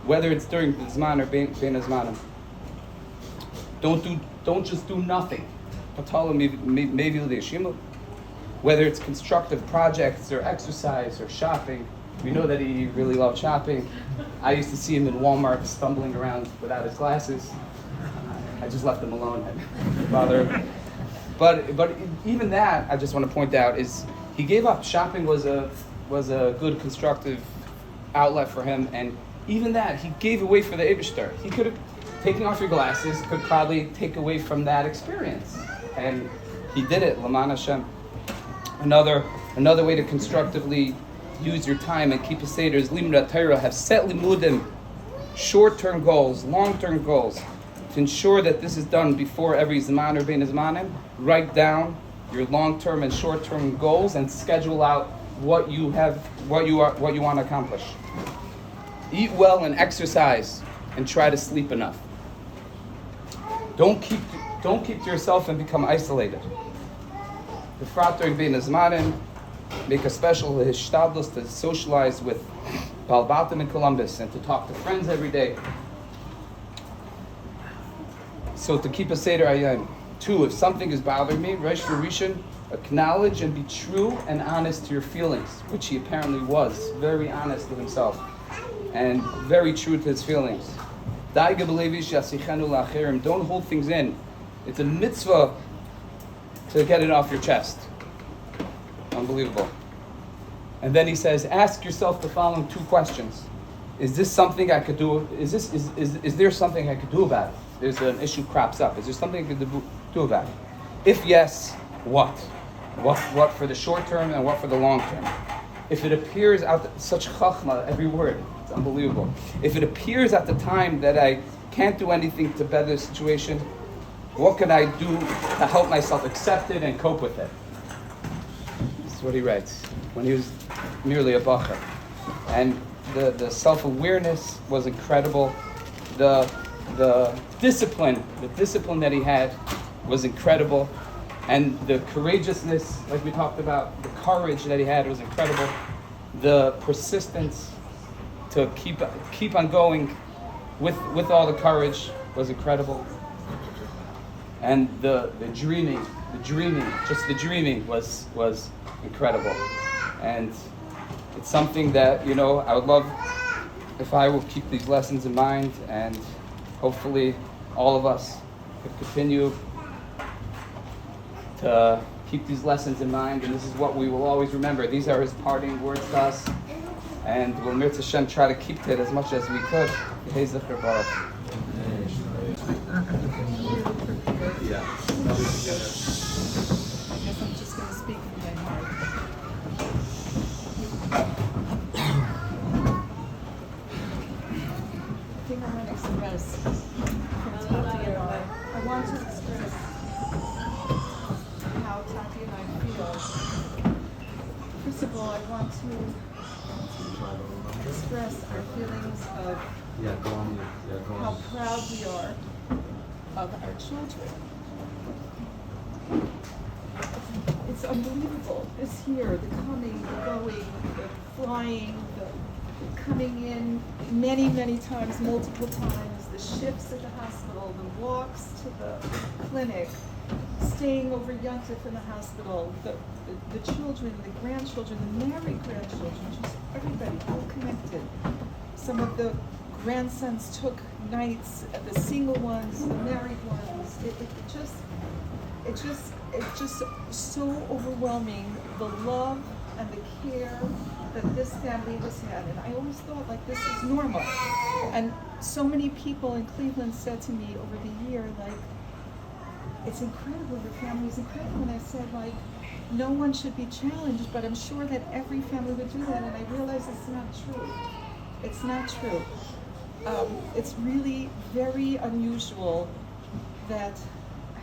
whether it's during the Zman or Bein Hazmanim. Don't just do nothing. Whether it's constructive projects or exercise or shopping. We know that he really loved shopping. I used to see him in Walmart stumbling around without his glasses. I just left him alone. I didn't bother him. But even that, I just want to point out, is he gave up. Shopping was a good constructive outlet for him, and even that he gave away for the Eibishter. He could have taken off your glasses, could probably take away from that experience, and he did it. L'man Hashem. Another way to constructively use your time and keep a seder is limud Torah. Have set limudim, short-term goals, long-term goals. To ensure that this is done before every Zman or Bein Hazmanim, write down your long-term and short-term goals and schedule out what you want to accomplish. Eat well and exercise, and try to sleep enough. Don't keep to yourself and become isolated. The frat during Bein Hazmanim, make a special hishtadlus to socialize with Balbatim in Columbus and to talk to friends every day. So to keep a Seder Hayom. 2, if something is bothering me, Reish Rishon, acknowledge and be true and honest to your feelings, which he apparently was, very honest with himself, and very true to his feelings. Don't hold things in. It's a mitzvah to get it off your chest. Unbelievable. And then he says, ask yourself the following 2 questions. Is this something I could do? Is there something I could do about it? There's an issue crops up. Is there something I could do about it? If yes, what? What for the short term and what for the long term? If it appears such chachma, every word, it's unbelievable. If it appears at the time that I can't do anything to better the situation, what can I do to help myself accept it and cope with it? This is what he writes when he was merely a bacher. And the self-awareness was incredible. The discipline that he had was incredible, and the courageousness, like we talked about, the courage that he had was incredible. The persistence to keep on going with all the courage was incredible, and the dreaming was incredible, and it's something that I would love if I will keep these lessons in mind, and hopefully all of us could continue to keep these lessons in mind, and this is what we will always remember. These are his parting words to us, and we'll Mirz Hashem try to keep it as much as we could. Yehei Zecher Baruch. Yeah. I guess I'm just going to speak from my heart. I think I want to express from Tati and I want to express how Tati and I feel. First of all, I want to express our feelings of how proud we are of our children. It's unbelievable. This year, the coming, the going, the flying, the coming in many, many times, multiple times, the shifts at the hospital, the walks to the clinic, staying over Yontif in the hospital, the children, the grandchildren, the married grandchildren, just everybody, all connected. Some of the grandsons took nights, the single ones, the married ones. It's just so overwhelming, the love and the care that this family has had. And I always thought, like, this is normal. And so many people in Cleveland said to me over the year, like, it's incredible, your family is incredible. And I said, like, no one should be challenged, but I'm sure that every family would do that. And I realized it's not true. It's not true. It's really very unusual that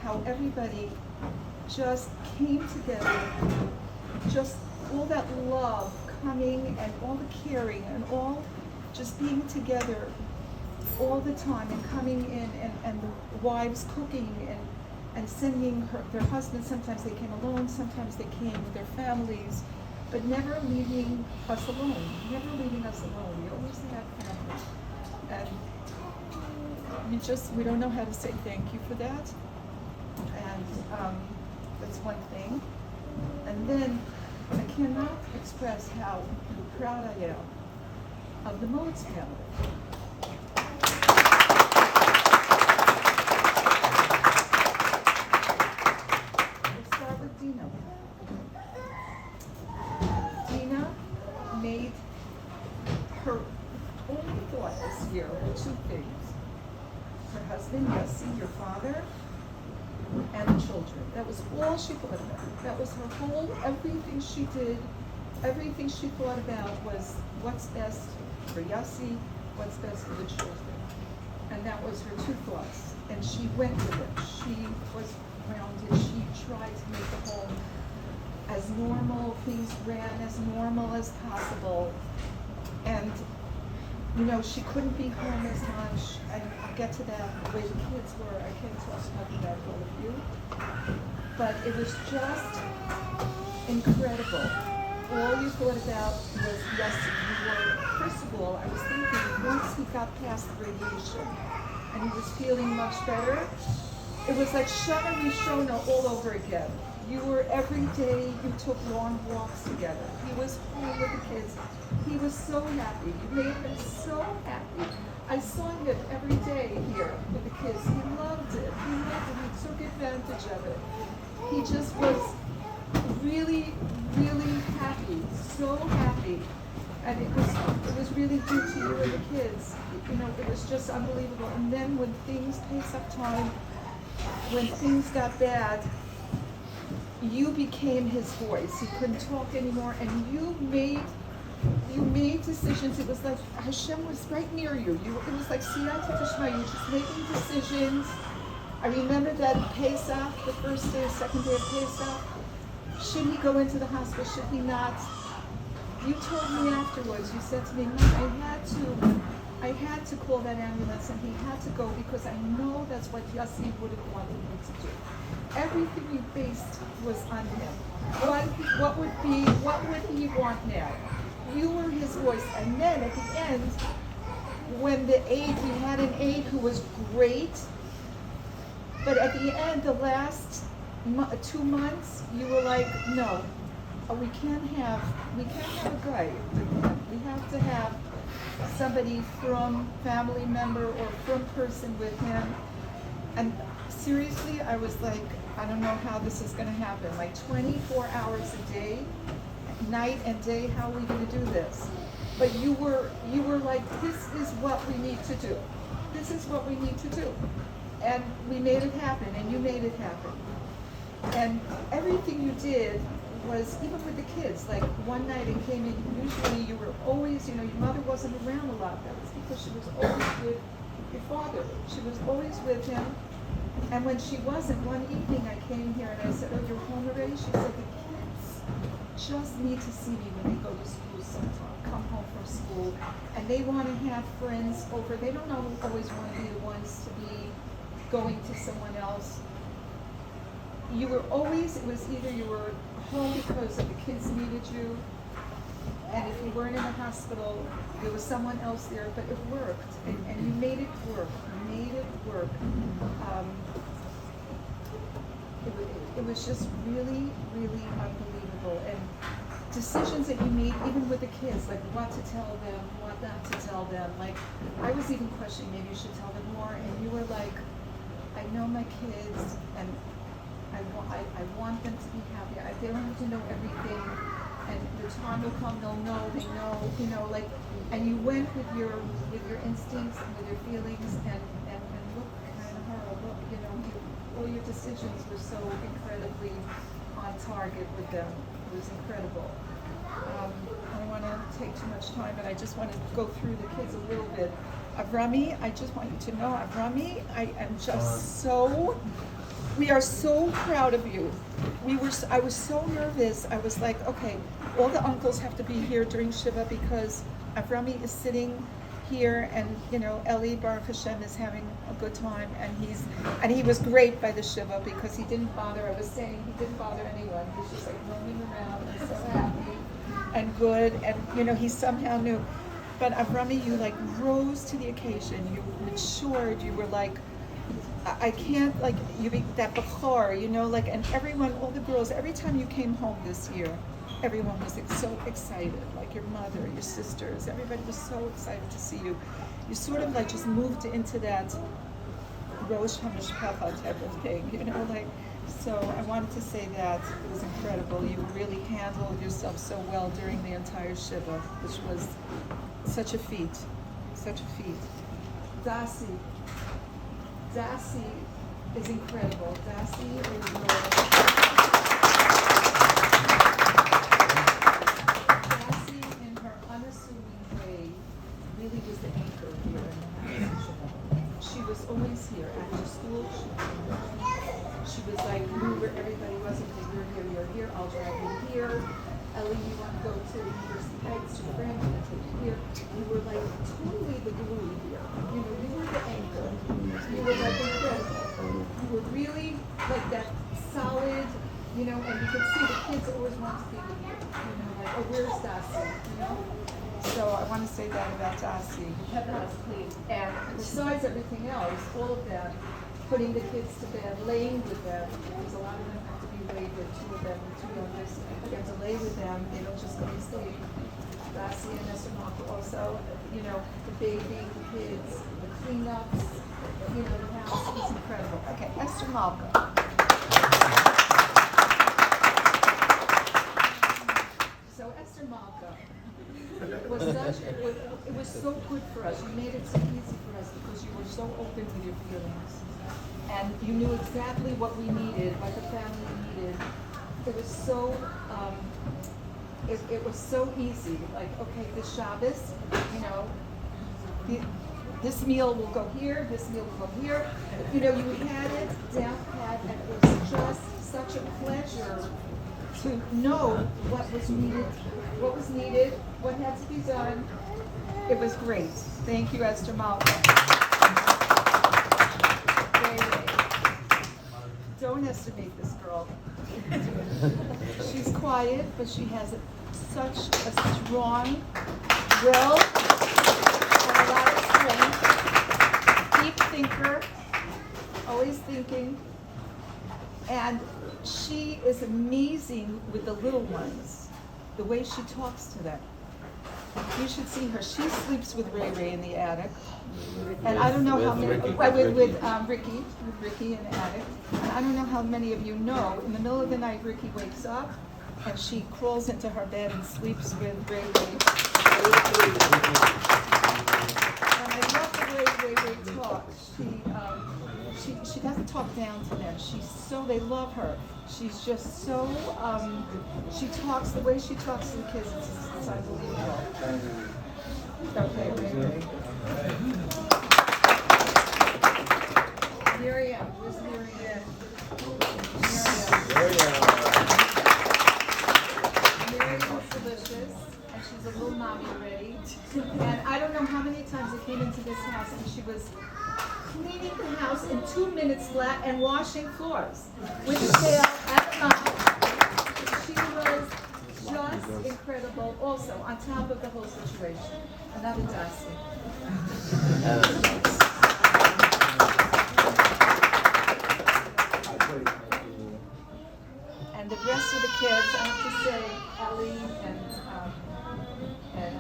how everybody just came together, just all that love coming and all the caring and all just being together all the time and coming in and the wives cooking and sending their husbands. Sometimes they came alone, sometimes they came with their families, but never leaving us alone. Never leaving us alone. We always had family. And we don't know how to say thank you for that. And that's one thing. And then I cannot express how proud I am of the Modes family. Let's start with Dina. Dina made her only thought this year were two things. Her husband, Yossi, your father, and the children. That was all she thought about. That was her whole, everything she did, everything she thought about was what's best for Yossi, what's best for the children. And that was her two thoughts. And she went with it. She was grounded. She tried to make the home as normal, things ran as normal as possible. And she couldn't be home as much, and I'll get to that, the way the kids were. I can't talk about that to all of you. But it was just incredible. All you thought about was Yossi. First of all, I was thinking, once he got past the radiation, and he was feeling much better, it was like Shana Rishona all over again. You were every day, you took long walks together. He was home with the kids. He was so happy. You made him so happy. I saw him every day here with the kids. He loved it. He loved it. He took advantage of it. He just was really, really happy. So happy. And it was really due to you and the kids. It was just unbelievable. And then when things, Pesach time, when things got bad, you became his voice. He couldn't talk anymore, and you made decisions. It was like Hashem was right near you. It was like Siyata Tishma. You were just making decisions. I remember that Pesach, the first day, second day of Pesach. Should he go into the hospital? Should he not? You told me afterwards. You said to me, "Mom, I had to call that ambulance, and he had to go because I know that's what Yossi would have wanted me to do." Everything you based was on him. What would he want now? You were his voice. And then at the end, when we had an aide who was great, but at the end, the last 2 months, you were like, no, we can't have a guy. We have to have somebody from family member or from person with him. And seriously, I was like, I don't know how this is going to happen. Like 24 hours a day, night and day, how are we going to do this? But you were like, this is what we need to do. This is what we need to do. And we made it happen, and you made it happen. And everything you did was, even with the kids, like one night it came in, usually you were always, your mother wasn't around a lot. That was because she was always with your father. She was always with him. And when she wasn't, one evening I came here and I said, "Oh, you're home already?" She said, "The kids just need to see me when they go to school sometime, come home from school, and they want to have friends over. They don't always want to be the ones to be going to someone else." You were always, it was either you were home because the kids needed you, and if you weren't in the hospital, there was someone else there, but it worked, and you made it work. You made it work. It was just really, really unbelievable. And decisions that you made, even with the kids, like what to tell them, what not to tell them. Like, I was even questioning, maybe you should tell them more, and you were like, I know my kids, and I want them to be happy. They don't have to know everything, and the time will come, they'll know, they know, like, and you went with your instincts and with your feelings, and look, kind of her, look, all your decisions were so incredibly on target with them. It was incredible. I don't want to take too much time, but I just want to go through the kids a little bit. Avrami, I just want you to know, Avrami, I am just we are so proud of you. I was so nervous. I was like, okay, all the uncles have to be here during Shiva because Avrami is sitting here, and Eli Baruch Hashem is having a good time, and he was great by the shiva because he didn't bother. I was saying he didn't bother anyone. He was just like roaming around and so happy and good, and he somehow knew. But Avrami, you like rose to the occasion. You matured. You were like, I can't, like, you be that bachor, and everyone, all the girls, every time you came home this year, everyone was so excited, like your mother, your sisters, everybody was so excited to see you. You sort of like just moved into that Rosh HaMishpacha type of thing, so I wanted to say that it was incredible. You really handled yourself so well during the entire Shiva, which was such a feat, such a feat. Dasi is incredible. Dasi in her unassuming way really was the anchor here in the house. She was always here after school. She was like, move where everybody was. Okay, you're here, I'll drive you here. Ellie, you want to go to University Heights, your friend, I'm going to take you here. You were like totally the glue here. You were the anchor. You were like incredible. You were really like that solid, and you could see the kids always want to be with you. Like, oh, where's Dasi? So I want to say that about Dasi. You kept the house clean. And besides everything else, all of that, putting the kids to bed, laying with them, because a lot of them have to be laid with, two of them, two youngest. You have to lay with them, they don't just go to sleep. Dasi and Esther Malka also, the baby, the kids, the cleanups, the house was incredible. Okay, Esther Malka. So Esther Malka it was so good for us. You made it so easy for us because you were so open with your feelings. And you knew exactly what we needed, what the family needed. It was so, it was so easy. Like, okay, this Shabbos, this meal will go here, this meal will go here. You had it down pat, and it was just such a pleasure to know what was needed, what had to be done. It was great. Thank you, Esther Malka. Don't estimate this girl. She's quiet, but she has such a strong will and a lot of strength. Deep thinker, always thinking. And she is amazing with the little ones, the way she talks to them. You should see her. She sleeps with Ray in the attic. And I don't know how many, with Ricky in the attic. And I don't know how many of you know, in the middle of the night, Ricky wakes up and she crawls into her bed and sleeps with Ray. And I love the way Ray talks. She doesn't talk down to them. They love her. She's just so, she talks, the way she talks to the kids, it's unbelievable. Okay, Ray. Miriam, where's Miriam? Miriam's delicious, and she's a little mommy already. And I don't know how many times I came into this house and she was cleaning the house in 2 minutes flat and washing floors with the tail and the mop. She was just incredible. Also, on top of the whole situation, another Dasi. And the rest of the kids, I have to say, Ellie and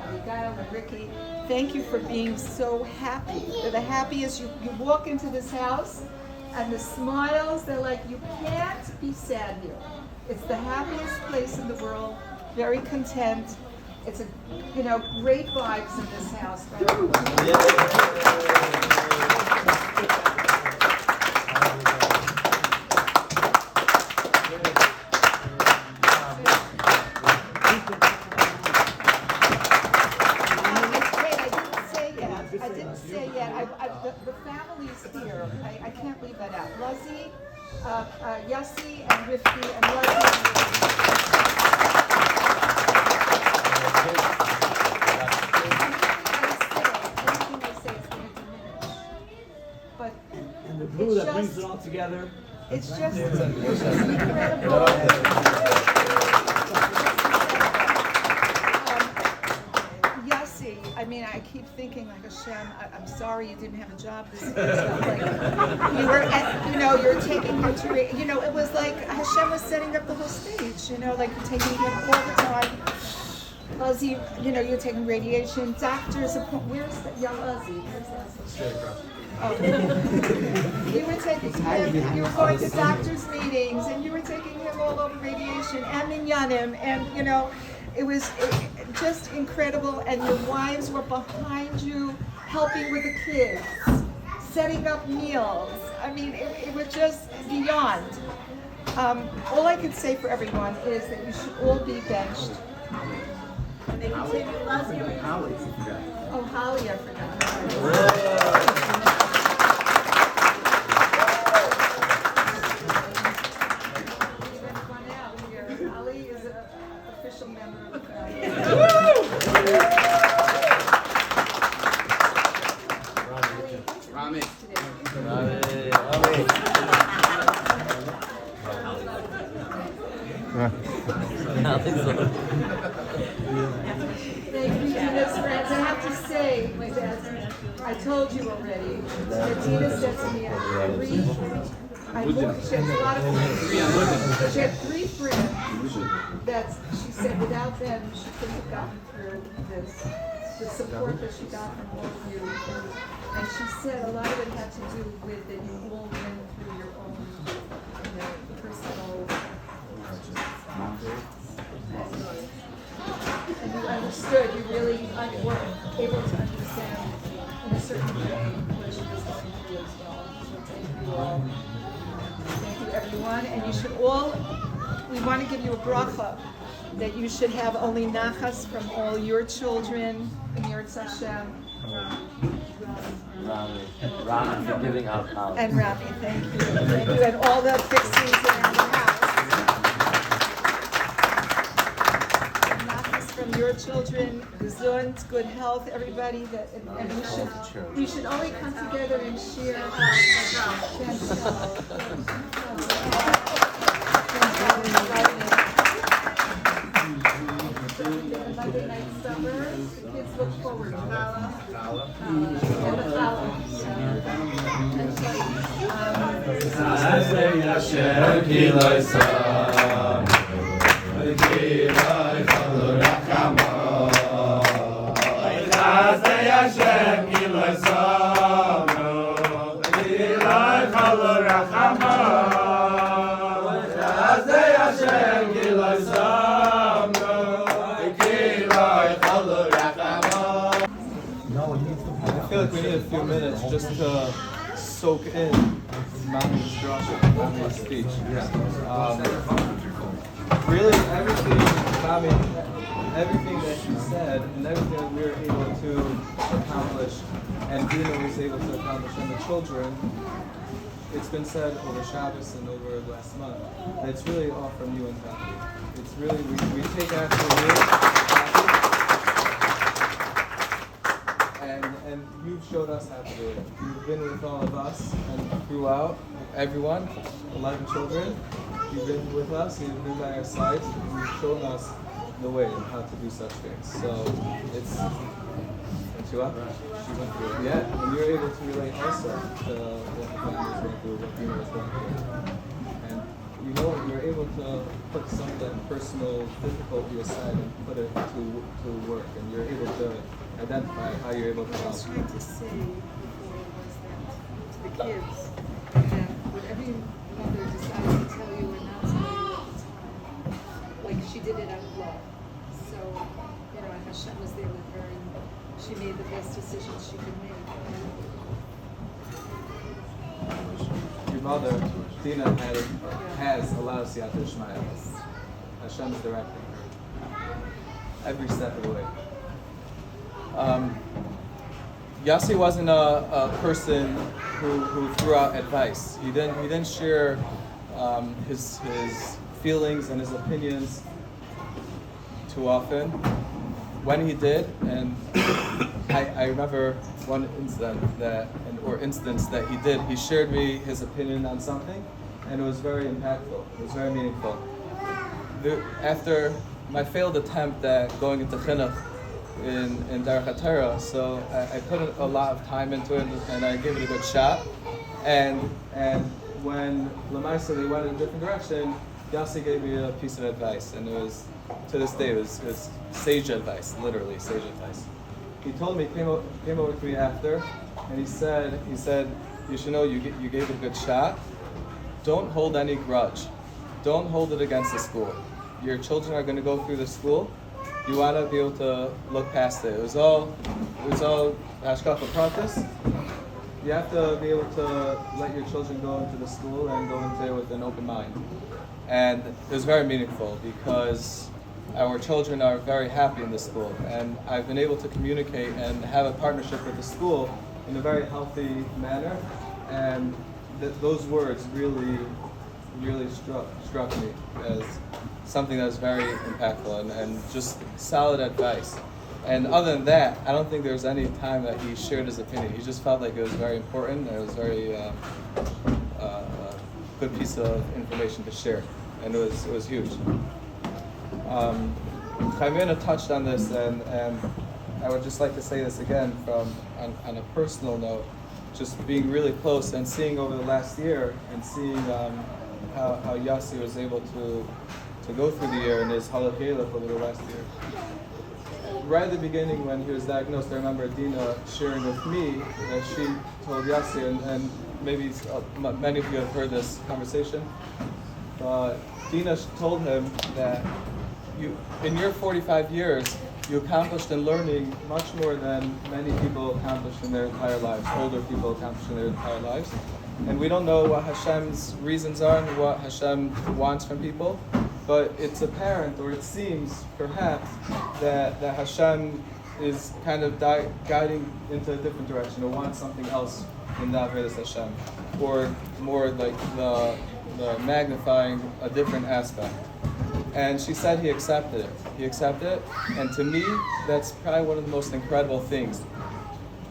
Abigail and Ricky, thank you for being so happy. They're the happiest. You walk into this house and the smiles, they're like, you can't be sad here. It's the happiest place in the world, very content. It's great vibes in this house. The family's here. I can't leave that out. Luzzy, Yossi, and Rifki, and Luzzy. but And the glue It's that brings just- it all together. it's just incredible. Yossi, I mean, I keep thinking like Hashem, I'm sorry you didn't have a job this year. Like, you were, you're taking him to, it was like Hashem was setting up the whole stage. Like you're taking him all the time. Ozzy, you're taking radiation. Doctors, where's the young Ozzy? Where's Ozzy? Straight across. Oh. You were taking him, you were going to doctors' meetings, and you were taking him all over radiation and minyanim, and it was just incredible. And your wives were behind you, helping with the kids, setting up meals. I mean, it was just beyond. All I can say for everyone is that you should all be benched. And they continue. Oh, Holly, I forgot. Holly is an official member of the family. Rami. Thank you, Tina's friends. I have to say that I told you already that Tina said to me, she has a lot of friends. She had 3 friends that she said without them she couldn't have gotten through this. The support that she got from all of you. And she said a lot of it had to do with that you all went through your own personal. And you understood, you really were able to understand in a certain way what she was going through as well. So thank you all. Thank you everyone. And you should all, we want to give you a bracha that you should have only nachas from all your children in Yirtzeh Hashem. Rami for giving out knowledge. And Rabbi, thank you. Thank you. And all the fixings around the house. From your children, gesund, good health, everybody. And we should only come together and share. Monday night supper. The kids look forward to challah. And the I feel like we need a few minutes just to soak in Mommy's speech. Really, everything that she said and everything that we were able to accomplish and Dina was able to accomplish and the children, it's been said over Shabbos and over last month that it's really all from you and Kathy. It's really, we take after you. And you've showed us how to do it. You've been with all of us and throughout, everyone, 11 children. You've been with us, you've been by our sides, and you've shown us the way and how to do such things. So it's she went through it. Yeah, and you're able to relate also to what the family was going through, what Dina was going through. And you're able to put some of that personal difficulty aside and put it to work. And you're able to identify how you're able to help. What I was trying to say before was that to the kids, that whatever your mother decided to tell you or not tell you at the time, like she did it out of love. So, Hashem was there with her and she made the best decisions she could make. Your mother, Dina, has a lot of siyata d'shmaya. Hashem is directing her every step of the way. Yossi wasn't a person who threw out advice. He didn't share his feelings and his opinions too often. When he did, and I remember one incident that or instance that he did. He shared me his opinion on something, and it was very impactful. It was very meaningful. After my failed attempt at going into chinuch in Derech HaTorah, so I put a lot of time into it, and I gave it a good shot. And when Lamaisa they went in a different direction, Yossi gave me a piece of advice, and it was, to this day, it was sage advice, literally sage advice. He told me, came over to me after, and he said, you should know you gave it a good shot. Don't hold any grudge. Don't hold it against the school. Your children are going to go through the school. You want to be able to look past it. It was all hashkafa pratis. You have to be able to let your children go into the school and go into it with an open mind. And it was very meaningful because our children are very happy in the school, and I've been able to communicate and have a partnership with the school in a very healthy manner, and those words really struck me as something that was very impactful and just solid advice. And other than that, I don't think there was any time that he shared his opinion. He just felt like it was very important, and it was very good piece of information to share, and it was huge. Chaimena touched on this, and I would just like to say this again on a personal note, just being really close and seeing over the last year and seeing how Yossi was able to go through the year in his halachilach over the last year. Right at the beginning when he was diagnosed, I remember Dina sharing with me that she told Yossi, and maybe many of you have heard this conversation, but Dina told him that in your 45 years, you accomplished in learning much more than many people accomplished in their entire lives, older people accomplished in their entire lives. And we don't know what Hashem's reasons are and what Hashem wants from people, but it's apparent, or it seems perhaps, that Hashem is kind of guiding into a different direction, or wants something else in that Avodas Hashem, or more like the magnifying a different aspect. And she said he accepted it. He accepted it, and to me, that's probably one of the most incredible things.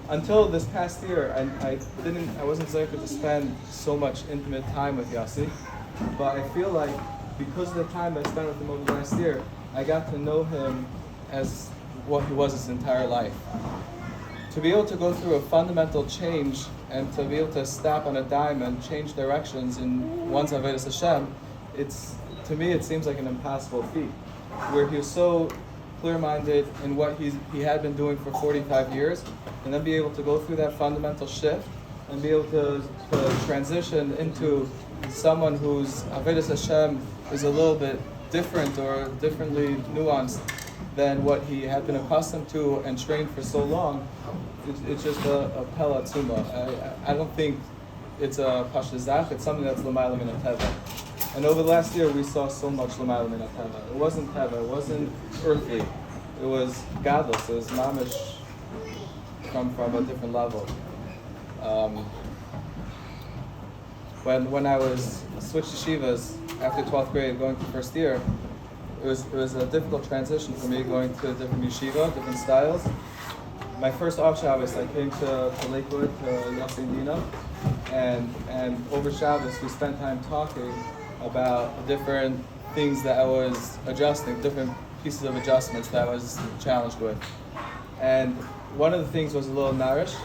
Until this past year, I wasn't able to spend so much intimate time with Yossi, but I feel like because of the time I spent with him over the last year, I got to know him as what he was his entire life. To be able to go through a fundamental change and to be able to stop on a dime and change directions in one's Avodas Hashem, to me it seems like an impossible feat. Where he was so clear-minded in what he had been doing for 45 years, and then be able to go through that fundamental shift and be able to transition into someone whose Avodas Hashem is a little bit different or differently nuanced than what he had been accustomed to and trained for so long. It's just a pella tzuma. I don't think it's a pashtazach. It's something that's l'mayla min teva. And over the last year, we saw so much l'mayla min teva. It wasn't teva. It wasn't earthly. It was godless. It was mamish from a different level. When I was switched yeshivas after 12th grade, going to first year, it was a difficult transition for me going to a different yeshiva, different styles. My first off Shabbos, I came to Lakewood, to Yossi and Dina, and over Shabbos we spent time talking about different things that I was adjusting, different pieces of adjustments that I was challenged with. And one of the things was a little narish.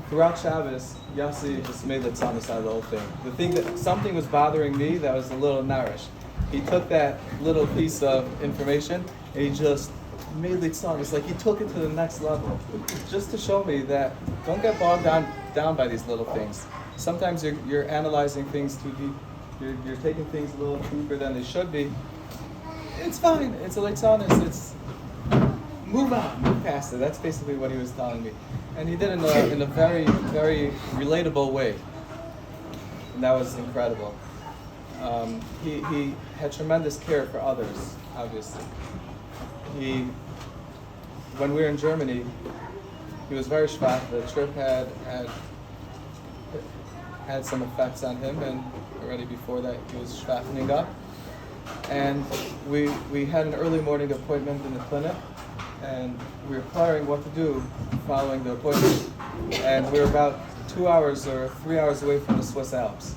Throughout Shabbos, Yossi just made the tzon aside the whole thing. The thing that something was bothering me that was a little narish. He took that little piece of information and he just made litzon. It's like he took it to the next level, just to show me that don't get bogged down by these little things. Sometimes you're analyzing things too deep. You're taking things a little deeper than they should be. It's fine. It's a litzon. It's move on, move past it. That's basically what he was telling me, and he did it in a very, very relatable way, and that was incredible. He had tremendous care for others, obviously. When we were in Germany, he was very schwach. The trip had some effects on him, and already before that he was schwaching up. And we had an early morning appointment in the clinic, and we were planning what to do following the appointment. And we were about 2 hours or 3 hours away from the Swiss Alps.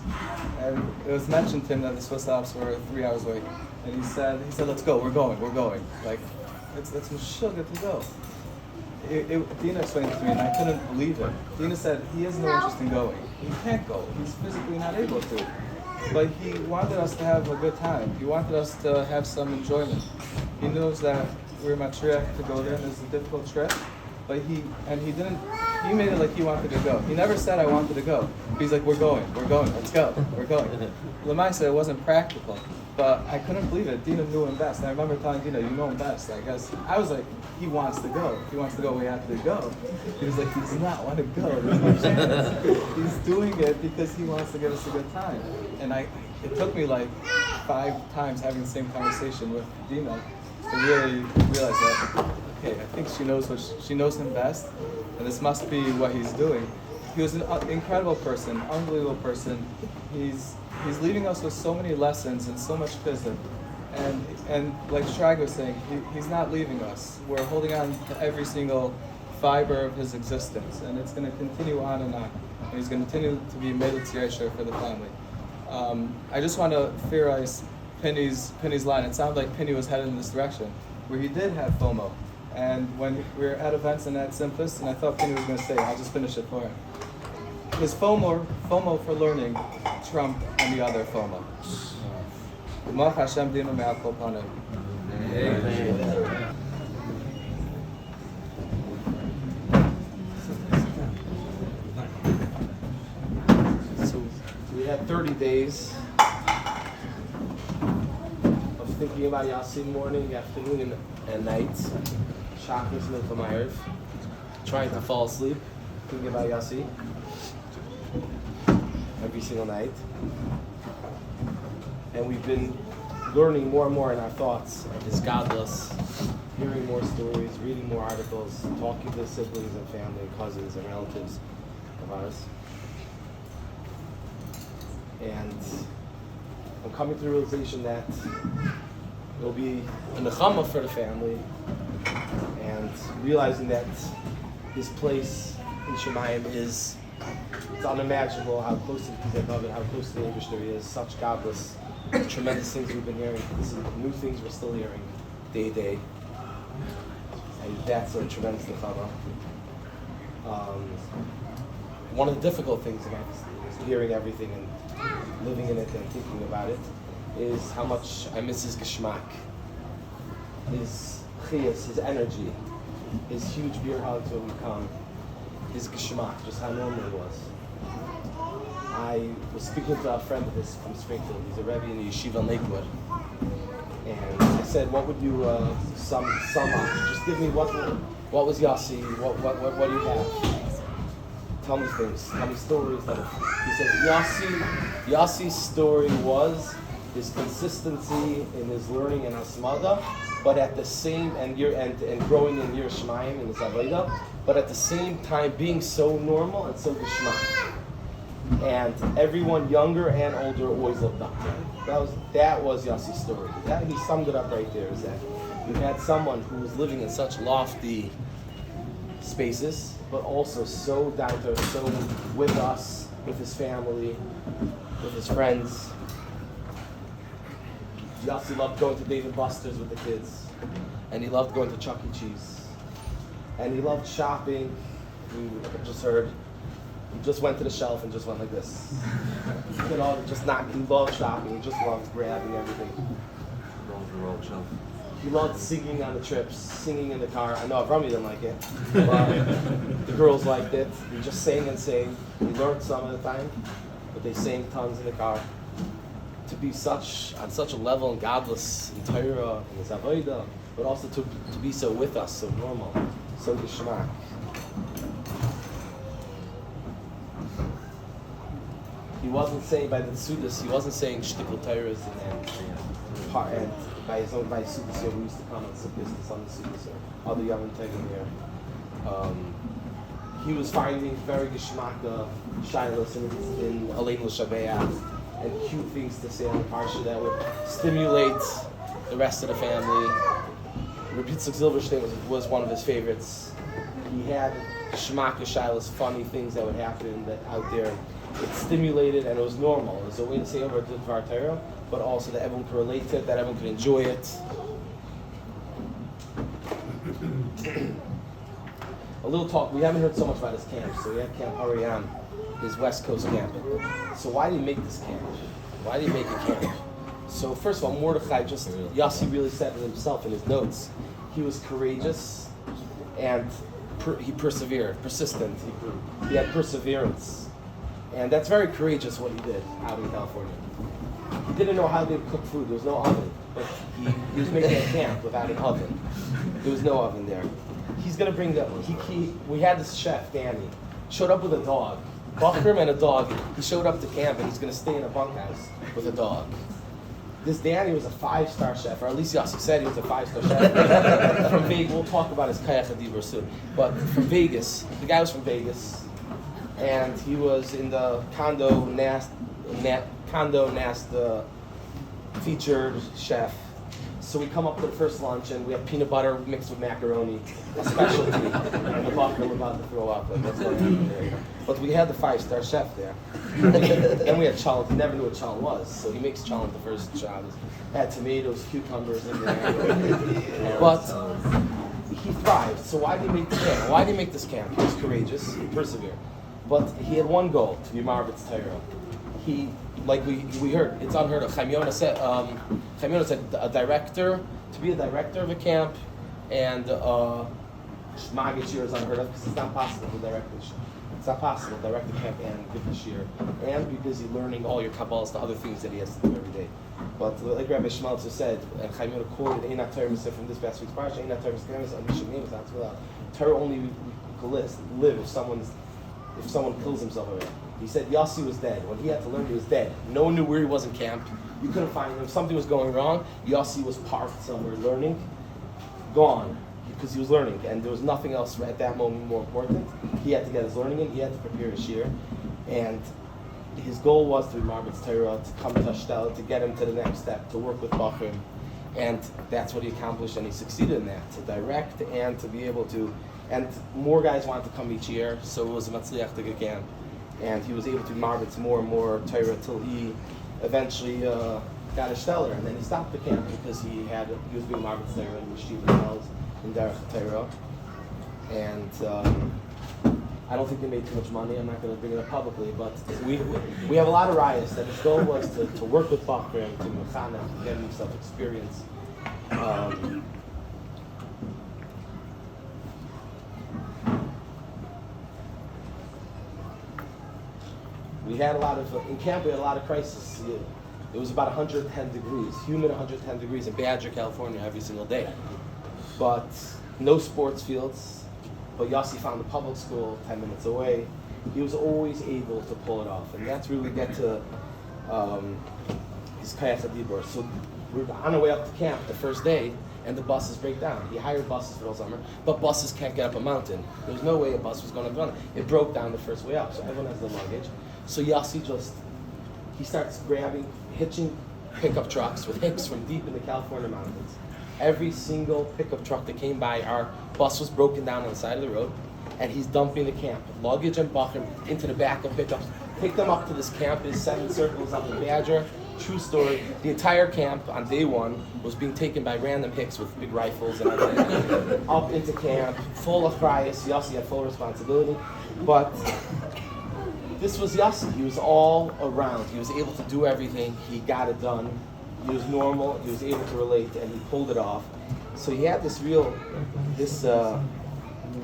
And it was mentioned to him that the Swiss Alps were 3 hours away. And he said, let's go, we're going. Like, it's Meshuggah to go. Dina explained it to me, and I couldn't believe it. Dina said he has no interest in going. He can't go. He's physically not able to. But he wanted us to have a good time. He wanted us to have some enjoyment. He knows that we're matriarch to go there, and it's a difficult trip. But he made it like he wanted to go. He never said I wanted to go. He's like, we're going, let's go, we're going. Lamai said it wasn't practical, but I couldn't believe it. Dina knew him best. And I remember telling Dina, you know him best. I guess I was like, he wants to go. He wants to go, we have to go. He was like, he does not want to go. There's no chance. He's doing it because he wants to give us a good time. And it took me like 5 times having the same conversation with Dina to really realize that, okay, I think she knows him best, and this must be what he's doing. He was an incredible person, unbelievable person. He's leaving us with so many lessons and so much chizuk. And like Shrag was saying, he's not leaving us. We're holding on to every single fiber of his existence, and it's going to continue on and on. And he's going to continue to be Melitz Yesher for the family. I just want to theorize Penny's line. It sounded like Penny was headed in this direction, where he did have FOMO. And when we were at events and at Simphus, and I thought Penny was going to say, I'll just finish it for him. His FOMO for learning trumped any other FOMO. B'mach Hashem dinu me'al kol panim. So we had 30 days of thinking about Yossi morning, afternoon, and night. Shabbos Milcham Erev. Trying to fall asleep, thinking about Yossi every single night. And we've been learning more and more in our thoughts of his godless, hearing more stories, reading more articles, talking to siblings and family and cousins and relatives of ours. And I'm coming to the realization that it will be a nechama for the family, and realizing that his place in Shemayim it's unimaginable how close to the Kizek, how close to the Eibishter he is. Such godless, tremendous things we've been hearing. This is new things we're still hearing day to day. And that's a tremendous nechama. One of the difficult things about hearing everything and living in it and thinking about it is how much I miss his geschmack, his chiyas, his energy, his huge beer hugs when we come, his geschmack, just how normal it was. I was speaking to a friend of his from Springfield. He's a Rabbi in the yeshiva in Lakewood. And I said, what would you sum up? Just give me what was Yossi, what do you have? Tell me things, tell me stories. He said, Yossi's story was his consistency in his learning and hasmada, but at the same, and growing in Yir Shemayim in his avodah, but at the same time being so normal and so geschmack. And everyone younger and older always looked up to him. That was Yossi's story. He summed it up right there, is that you had someone who was living in such lofty spaces, but also so down to earth, so with us, with his family, with his friends. Yossi loved going to Dave & Buster's with the kids, and he loved going to Chuck E. Cheese, and he loved shopping. We just heard, he just went to the shelf and just went like this. He loved shopping, he just loved grabbing everything. He loved singing on the trips, singing in the car. I know Rabbi didn't like it, but the girls liked it. He just sang and sang. He learned some at the time, but they sang tons in the car. To be on such a level and godless in Torah and his avodah, but also to be so with us, so normal, so geschmack. He wasn't saying by the Sudas, he wasn't saying shtickle Torahs and by his Sudas who used to come on Sudas, the Sunday Sudas or other Yom Tegim here. He was finding very geschmack shilas in Aleinu Shabeach, and cute things to say on the parsha that would stimulate the rest of the family. Rabbi Silverstein was one of his favorites. He had shmak shilas, funny things that would happen that out there. It stimulated and it was normal. It was a way to say over the Dvar Torah, but also that everyone could relate to it, that everyone could enjoy it. A little talk. We haven't heard so much about his camp. So we had Camp Ariam, his West Coast camp. So why did he make this camp? Why did he make a camp? So first of all, Mordechai, Yossi really said it himself in his notes. He was courageous and he persevered, persistent. He had perseverance. And that's very courageous what he did out in California. He didn't know how they would cook food. There was no oven. But he was making a camp without an oven. There was no oven there. He's going to bring we had this chef, Danny, showed up with a dog. Bachram and a dog. He showed up to camp and he's going to stay in a bunkhouse with a dog. This Danny was a 5-star chef, or at least Yossi said he was a 5-star chef. From Vegas, we'll talk about his Kayach Adibur soon. But from Vegas, the guy was from Vegas, and he was in the Condo Nast featured chef. So we come up to the first lunch and we have peanut butter mixed with macaroni, a specialty. And the Bachram were about to throw up, but that's what happened there. But we had the 5-star chef there. Then we had challah. He never knew what challah was, so he makes challah the first job. Had tomatoes, cucumbers in there. But he thrived. So why did he make the camp? Why did he make this camp? He was courageous. He persevered. But he had one goal: to be Marvet's Torah. He, like we heard, it's unheard of. Chaim Yonah said a director, to be a director of a camp, and Magid Shir is unheard of because it's not possible to direct the shir. It's not possible to direct the camp and give the shir and be busy learning all your Kabbalahs, the other things that he has to do every day. But like Rabbi Shmaltz said, and Chaim Yonah quoted Einat Torah from this past week's parsha, Einat Torah Torah only live if someone kills himself already. He said Yossi was dead. When he had to learn, he was dead. No one knew where he was in camp. You couldn't find him. If something was going wrong, Yossi was parked somewhere learning, gone, because he was learning. And there was nothing else at that moment more important. He had to get his learning in. He had to prepare his shir. And his goal was to be Marvet's Torah, to come to Ashtel, to get him to the next step, to work with Bachrim. And that's what he accomplished, and he succeeded in that, to direct and to be able to. And more guys wanted to come each year, so it was a Matzliach to get camp. And he was able to marvet more and more Torah till he eventually got a stellar, and then he stopped the camp because he was doing marvet Torah in Yeshiva Wells in Derech Torah, and I don't think they made too much money. I'm not going to bring it up publicly, but we have a lot of riots that his goal was to work with Bachram, to Mechana, to get himself experience. We had in camp we had a lot of crises. It was about 110 degrees, humid 110 degrees in Badger, California every single day. But no sports fields. But Yossi found a public school 10 minutes away. He was always able to pull it off. And that's where we get to his Kayach Adibur. So we're on our way up to camp the first day, and the buses break down. He hired buses for the summer, but buses can't get up a mountain. There was no way a bus was going to run. It broke down the first way up, so everyone has their luggage. So Yossi he starts hitching pickup trucks with hicks from deep in the California mountains. Every single pickup truck that came by, our bus was broken down on the side of the road, and he's dumping the camp, luggage and Bachram, into the back of pickups. Pick them up to this campus, 7 circles up in Badger. True story. The entire camp on day 1 was being taken by random hicks with big rifles and everything. Up into camp, full of cryas. Yossi had full responsibility, but this was Yossi. He was all around. He was able to do everything. He got it done. He was normal. He was able to relate, and he pulled it off. So he had this Kayach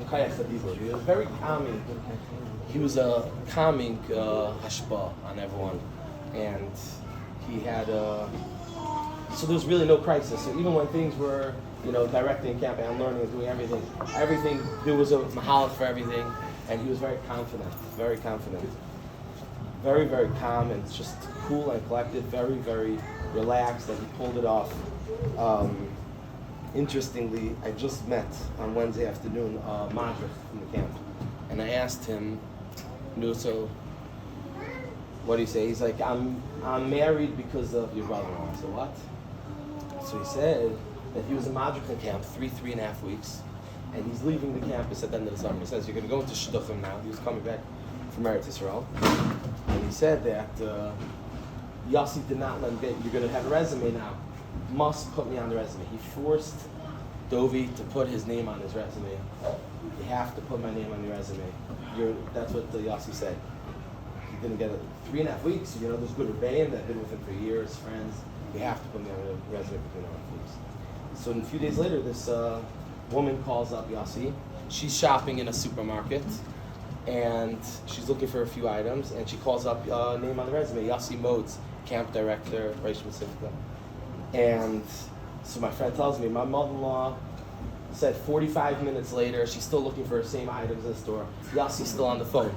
Adibur. He was very calming. He was a calming hashpa on everyone, and he had so there was really no crisis. So even when things were, directing camp and learning and doing everything, there was a mahalach for everything, and he was very confident, very calm and just cool and collected, very, very relaxed, and he pulled it off. Interestingly, I just met on Wednesday afternoon Madrich from the camp, and I asked him, so what do you say? He's like, I'm married because of your brother-in-law. I said, what? So he said that he was in Madrich in camp 3.5 weeks, and he's leaving the campus at the end of the summer. He says, you're going to go into Shlushim now. He was coming back from Eretz Yisrael. And he said that Yossi did not let him get, you're going to have a resume now. Must put me on the resume. He forced Dovi to put his name on his resume. You have to put my name on your resume. That's what the Yossi said. He didn't get it 3.5 weeks. You know, there's good Rebbeim that have been with him for years, friends. You have to put me on the resume for 3.5 weeks. So a few days later, this woman calls up Yossi. She's shopping in a supermarket, and she's looking for a few items, and she calls up name on the resume, Yossi Modes, camp director, Reish Pacifica. And so my friend tells me, my mother-in-law said 45 minutes later, she's still looking for the same items in the store. Yossi's still on the phone.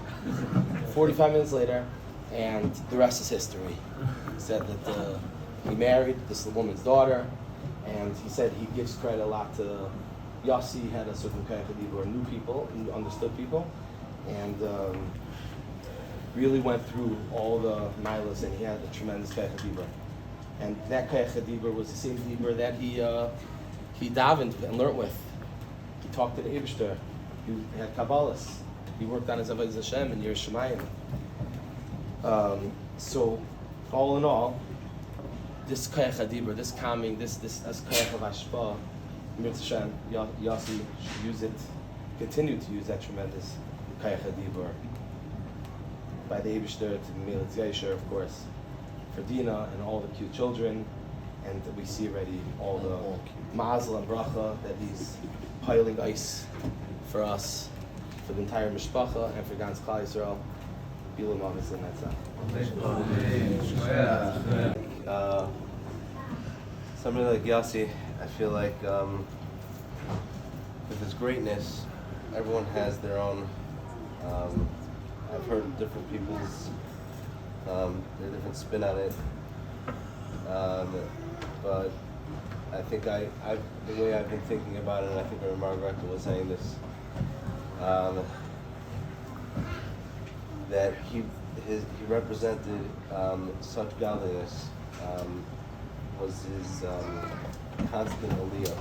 45 minutes later, and the rest is history. He said that he married this woman's daughter, and he said he gives credit a lot to Yossi. Had a certain kind of people, or knew people, and understood people, and really went through all the milas, and he had a tremendous Kayach Dibur. And that Kayach Dibur was the same Dibur that he davened and learned with. He talked to the Eibishter. He had Kabbalas. He worked on his Avodas Hashem and Yerushalayim. So, all in all, this Kayach Dibur, this calming, this Kayach of Ashpa, Mitzvah Hashem, Yossi should use it, continue to use that tremendous Kayach Dibur by the Eibishter to the Meilitz Yesher, of course, for Dina and all the cute children, and we see already all the mazel and bracha that he's piling ice for us, for the entire mishpacha, and for Gans Klal Yisrael. Bilam Avis and that's somebody like Yossi, I feel like with his greatness, everyone has their own. I've heard different people's their different spin on it, but I think the way I've been thinking about it, and I think Rabbi Margaret was saying this, that he represented such godliness, was his constant aliyah.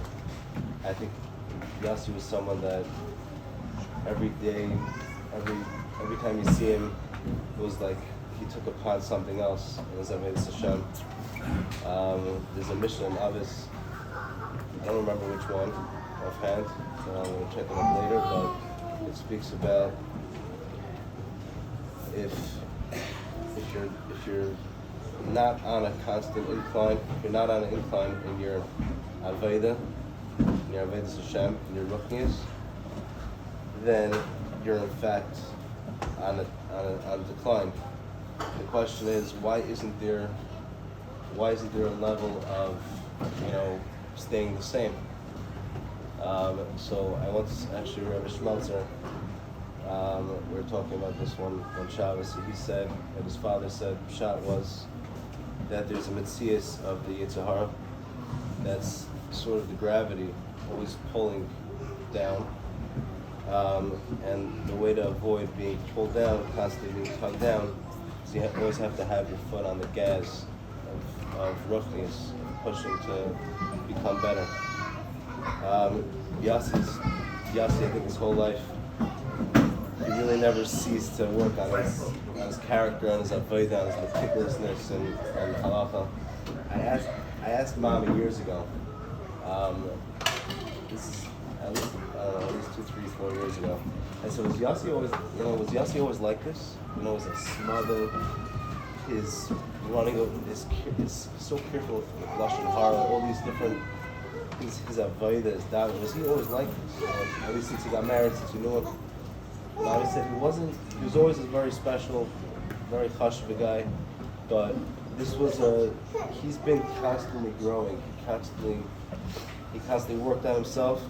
I think Yossi was someone that every day, every time you see him, it was like he took upon something else in his Avodas Hashem. There's a Mishnah in Avis, I don't remember which one offhand, so I'm going to check it up later, but it speaks about if you're not on a constant incline, if you're not on an incline in your Aveda, in your Avodas Hashem, in your Ruchnius, then you're in fact on a decline. The question is, why isn't there a level of, staying the same? So I once actually Rabbi Schmelzer, we were talking about this one Shabbos. He said, and his father said, Pshat was that there's a mitzias of the Yetzer Hara, that's sort of the gravity always pulling down. And the way to avoid being pulled down, constantly being tugged down, is you always have to have your foot on the gas of roughness, pushing to become better. Yossi, I think his whole life, he really never ceased to work on his character, on his avodah, on his meticulousness, and halacha. I asked Mama years ago, this is at least 2, 3, 4 years ago. I said, was Yossi always like this? Was a smother, his running over, his so careful with Lashon Hara, all these different, his avodah, his daven, was he always like this? At least since he got married, since we knew him. Mama said he was always a very special, very chashuv guy, but this was he's been constantly growing, he constantly worked on himself,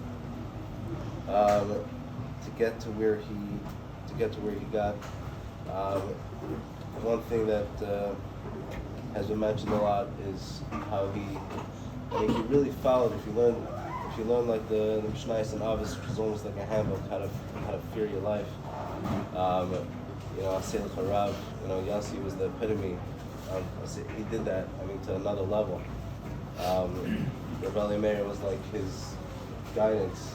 to get to where he got. One thing that has been mentioned a lot is how he really followed. If you learn like the Mishnayos and Avis, which is almost like a handbook how to fear your life. Asel Harav, Yossi was the epitome of, he did that, to another level. Rabbi Meir was like his guidance.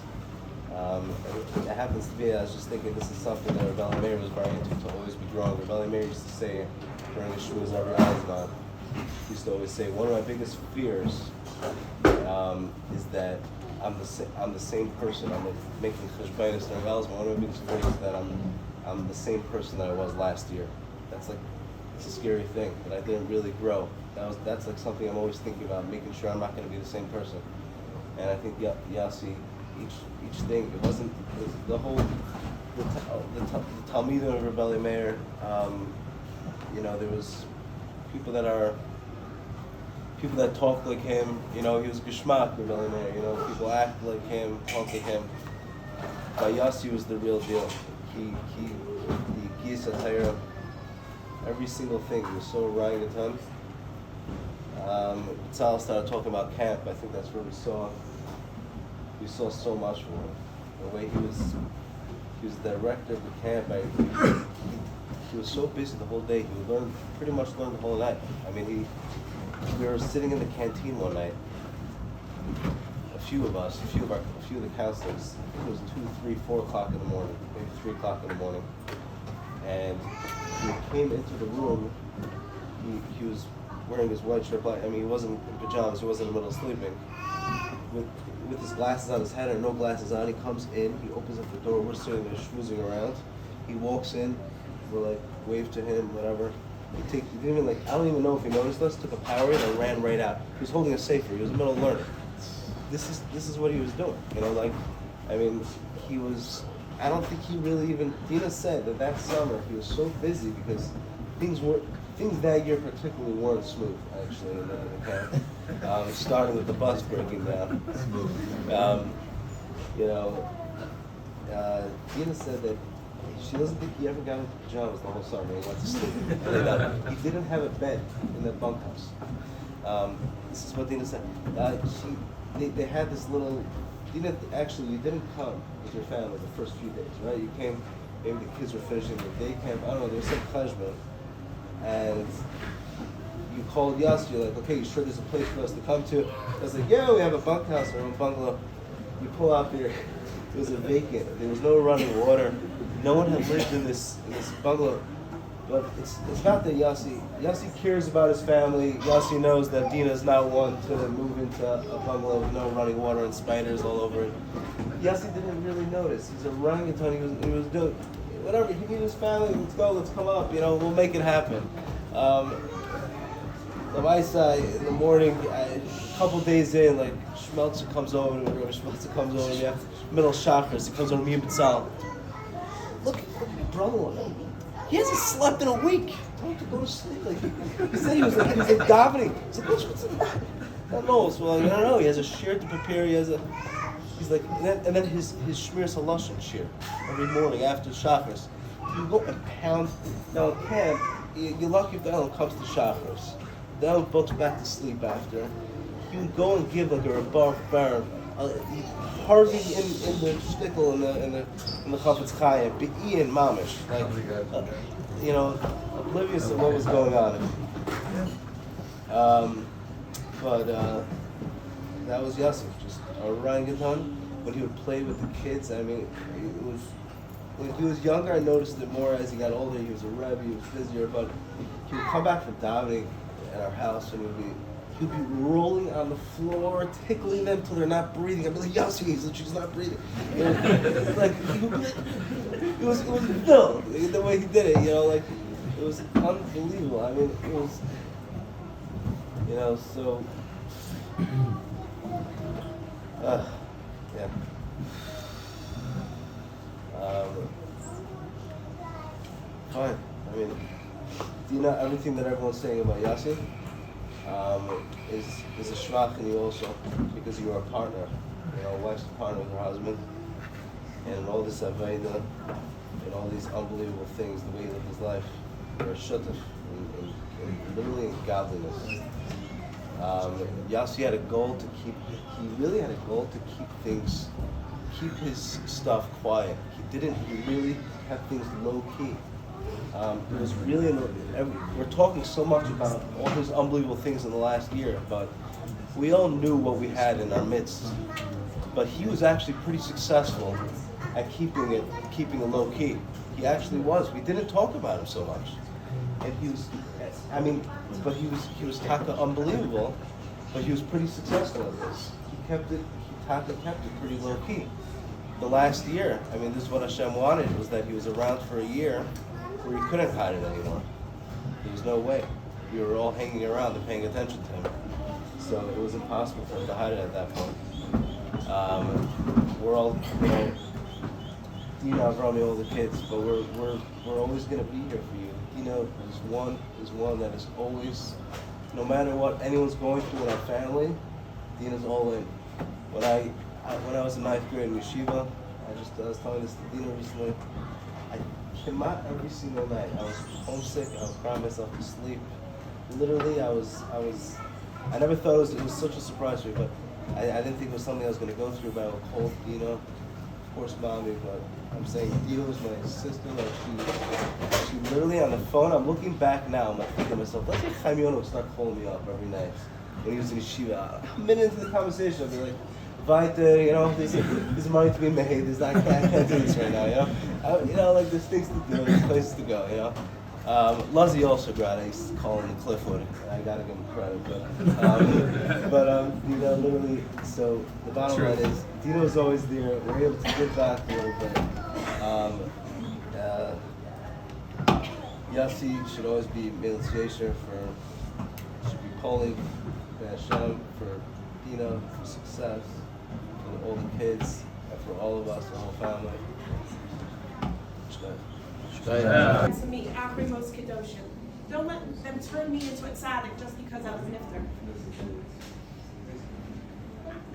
It happens to be, I was just thinking this is something that Rabbi Meir was very into, to always be growing. Rabbi Meir used to say during his shmuz every Azman, he used to always say, one of my biggest fears is that I'm the same person. I'm making cheshbainis during Azman. One of my biggest fears is that I'm the same person that I was last year. It's a scary thing, that I didn't really grow. That's like something I'm always thinking about, making sure I'm not going to be the same person. And I think Yossi, each thing, it wasn't the whole the Talmidim of Rabbi Meir. There was people that talked like him. He was Geshmak Rabbi Meir. People act like him, talk like him. But Yossi was the real deal. He giyas atayra. Every single thing. He was so orangutan. Tzal started talking about camp. I think that's where we saw so much from him. The way he was the director of the camp. He was so busy the whole day. He would pretty much learn the whole night. I mean, we were sitting in the canteen one night. A few of the counselors. It was 2, 3, 4 o'clock in the morning, maybe 3 o'clock in the morning, and he came into the room. He was wearing his white shirt. He wasn't in pajamas. He wasn't in the middle of sleeping. With his glasses on his head or no glasses on, he comes in. He opens up the door. We're sitting there schmoozing around. He walks in. We're like wave to him, whatever. He didn't even I don't even know if he noticed us. Took a Powerade and ran right out. He was holding a safer. He was a middle learner. This is what he was doing. He was. I don't think he really even. Dina said that summer he was so busy because things that year particularly weren't smooth, actually, in the camp. Starting with the bus breaking down. Dina said that she doesn't think he ever got into pajamas the whole summer. He went to sleep. He didn't have a bed in the bunkhouse. This is what Dina said. They had this little. Dina, actually, you didn't come with your family the first few days, right? You came. Maybe the kids were finishing the day camp. I don't know. There was some cheshbon. And you called Yossi, you're like, okay, you sure there's a place for us to come to? I was like, yeah, we have a bunkhouse or a bungalow. You pull out there, it was a vacant. There was no running water. No one had lived in this bungalow. But it's not that Yossi cares about his family. Yossi knows that Dina's not one to move into a bungalow with no running water and spiders all over it. Yossi didn't really notice. He's a orangutan. He was doing whatever. He needed his family. Let's go. Let's come up. We'll make it happen. The Maisa in the morning, a couple days in, Shmeltzer comes over. We have middle chakras. He comes over to me and B'tzal. Look at your brother-in-law. He hasn't slept in a week. Told him to go to sleep. He said he was davening. He's like, what's in that? I don't know. He has a shear to prepare. He's like, and then his shmir salashim shear every morning after chakras. You go and pound. Now in camp, you're lucky if the Ellen comes to chakras. The Ellen goes back to sleep after. He would go and give a rebar bar. Hardly in the shtickle in the Chafetz Chaim, be'in mamish, oblivious of what was going on. But that was Yossi, just a orangutan. When he would play with the kids, it was when he was younger. I noticed it more as he got older. He was a Rabbi, he was busier, but he would come back from davening at our house and he'd be rolling on the floor, tickling them till they're not breathing. I'd be like, Yossi, she's not breathing. It was filled the way he did it. It was unbelievable. It was, so. Yeah. Fine. Everything that everyone's saying about Yossi is a shvach in you also, because you are a partner. A wife's a partner with her husband, and all this aveda, and all these unbelievable things, the way he lived his life, you're a shutaf, and literally in godliness. Yossi had a goal to keep. He really had a goal to keep his stuff quiet. He really kept things low key. It was really, we're talking so much about all these unbelievable things in the last year, but we all knew what we had in our midst. but he was actually pretty successful at keeping it low key. He actually was. We didn't talk about him so much, and he was. I mean, but he was taka unbelievable, but he was pretty successful at this. Taka kept it pretty low key. The last year, I mean, this is what Hashem wanted, was that he was around for a year where he couldn't hide it anymore. There was no way. We were all hanging around and paying attention to him. So it was impossible for him to hide it at that point. We're all, Dina, Avrami, all the kids, but we're always going to be here for you. Dina is one that is always, no matter what anyone's going through in our family, Dina's all in. When I was in 9th grade in yeshiva, I was telling this to Dina recently, I came out every single night. I was homesick, I was crying myself to sleep. Literally, I never thought it was such a surprise for me, but I didn't think it was something I was going to go through, but I would call Dina, of course mommy, but I'm saying Dina was my sister, like she literally on the phone, I'm looking back now, I'm like thinking to myself, let's say Chaim Yonah would start calling me up every night when he was in yeshiva. A minute into the conversation, I'd be like, Vita, there's money to be made, I can't do this right now, like there's things to do, there's places to go, Luzzy also got it. I used to call him the Cliffwood. I gotta give him credit, but literally. So the bottom line is, Dino was always there. We're able to give back a little bit. Yossi should always be Mitzvah should be polling Hashem for Dino, for success, for all the kids, and for all of us, the whole family. To me, Akrimos Kedoshim. Don't let them turn me into a tzaddik just because I was nifter.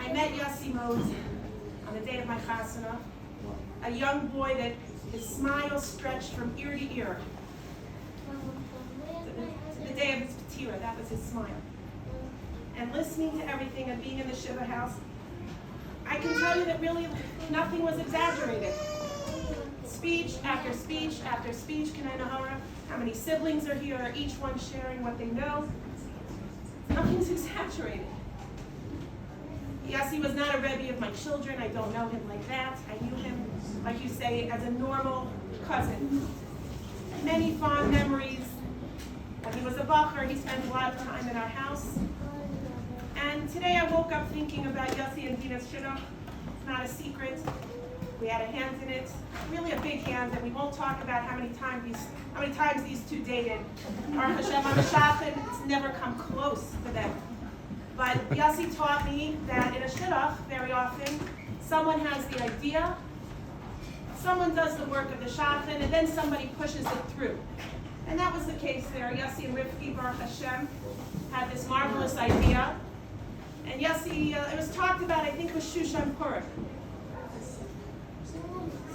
I met Yossi Mosey on the day of my chasana, a young boy that his smile stretched from ear to ear. The day of his patira, that was his smile. And listening to everything and being in the Shiva house, I can tell you that really nothing was exaggerated. Speech after speech after speech, Kanai Nahara, how many siblings are here, each one sharing what they know. Nothing's exaggerated. Yossi was not a Rebbe of my children. I don't know him like that. I knew him, like you say, as a normal cousin. Many fond memories. When he was a bacher, he spent a lot of time in our house. And today I woke up thinking about Yossi and Dina's shidduch. It's not a secret. We had a hand in it, really a big hand, and we won't talk about how many times these two dated. Baruch Hashem on the shachan, it's never come close to them. But Yossi taught me that in a shidduch, very often, someone has the idea, someone does the work of the shachan, and then somebody pushes it through. And that was the case there. Yossi and Rivki, Baruch Hashem, had this marvelous idea. And Yossi, it was talked about, I think it was Shushan Purim.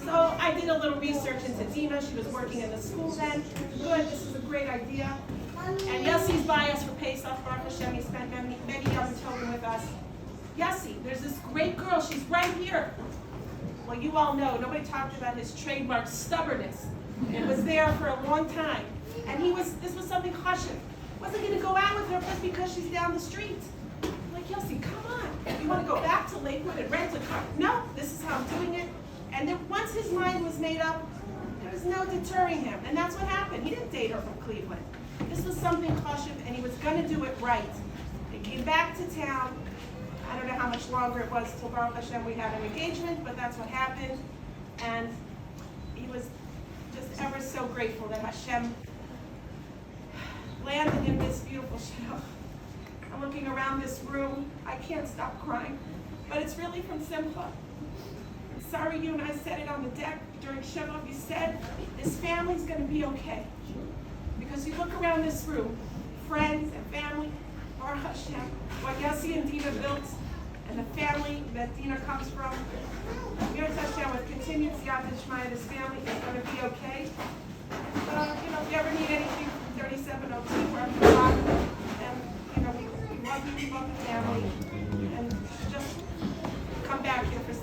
So I did a little research into Dina. She was working in the school then. Good, this is a great idea. And Yossi's by us for Pesach, Baruch Hashem. He spent many young children with us. Yossi, there's this great girl. She's right here. Well, you all know, nobody talked about his trademark stubbornness. It was there for a long time. And this was something chashiv. Wasn't going to go out with her just because she's down the street. I'm like, Yossi, come on. You want to go back to Lakewood and rent a car? No, this is how I'm doing it. And then once his mind was made up, there was no deterring him. And that's what happened. He didn't date her from Cleveland. This was something chashiv, and he was going to do it right. He came back to town. I don't know how much longer it was till Baruch Hashem we had an engagement, but that's what happened. And he was just ever so grateful that Hashem landed in this beautiful shidduch. I'm looking around this room. I can't stop crying. But it's really from Simcha. Sorry, you and I said it on the deck during Shiva. You said, this family's going to be okay. Because you look around this room, friends and family, Baruch Hashem, what Yossi and Dina built, and the family that Dina comes from, Baruch Hashem, with continued siyata d'shmaya, this family is going to be okay. If you ever need anything from 3702, we're up the block. And, we love you, we love the family. And just come back here for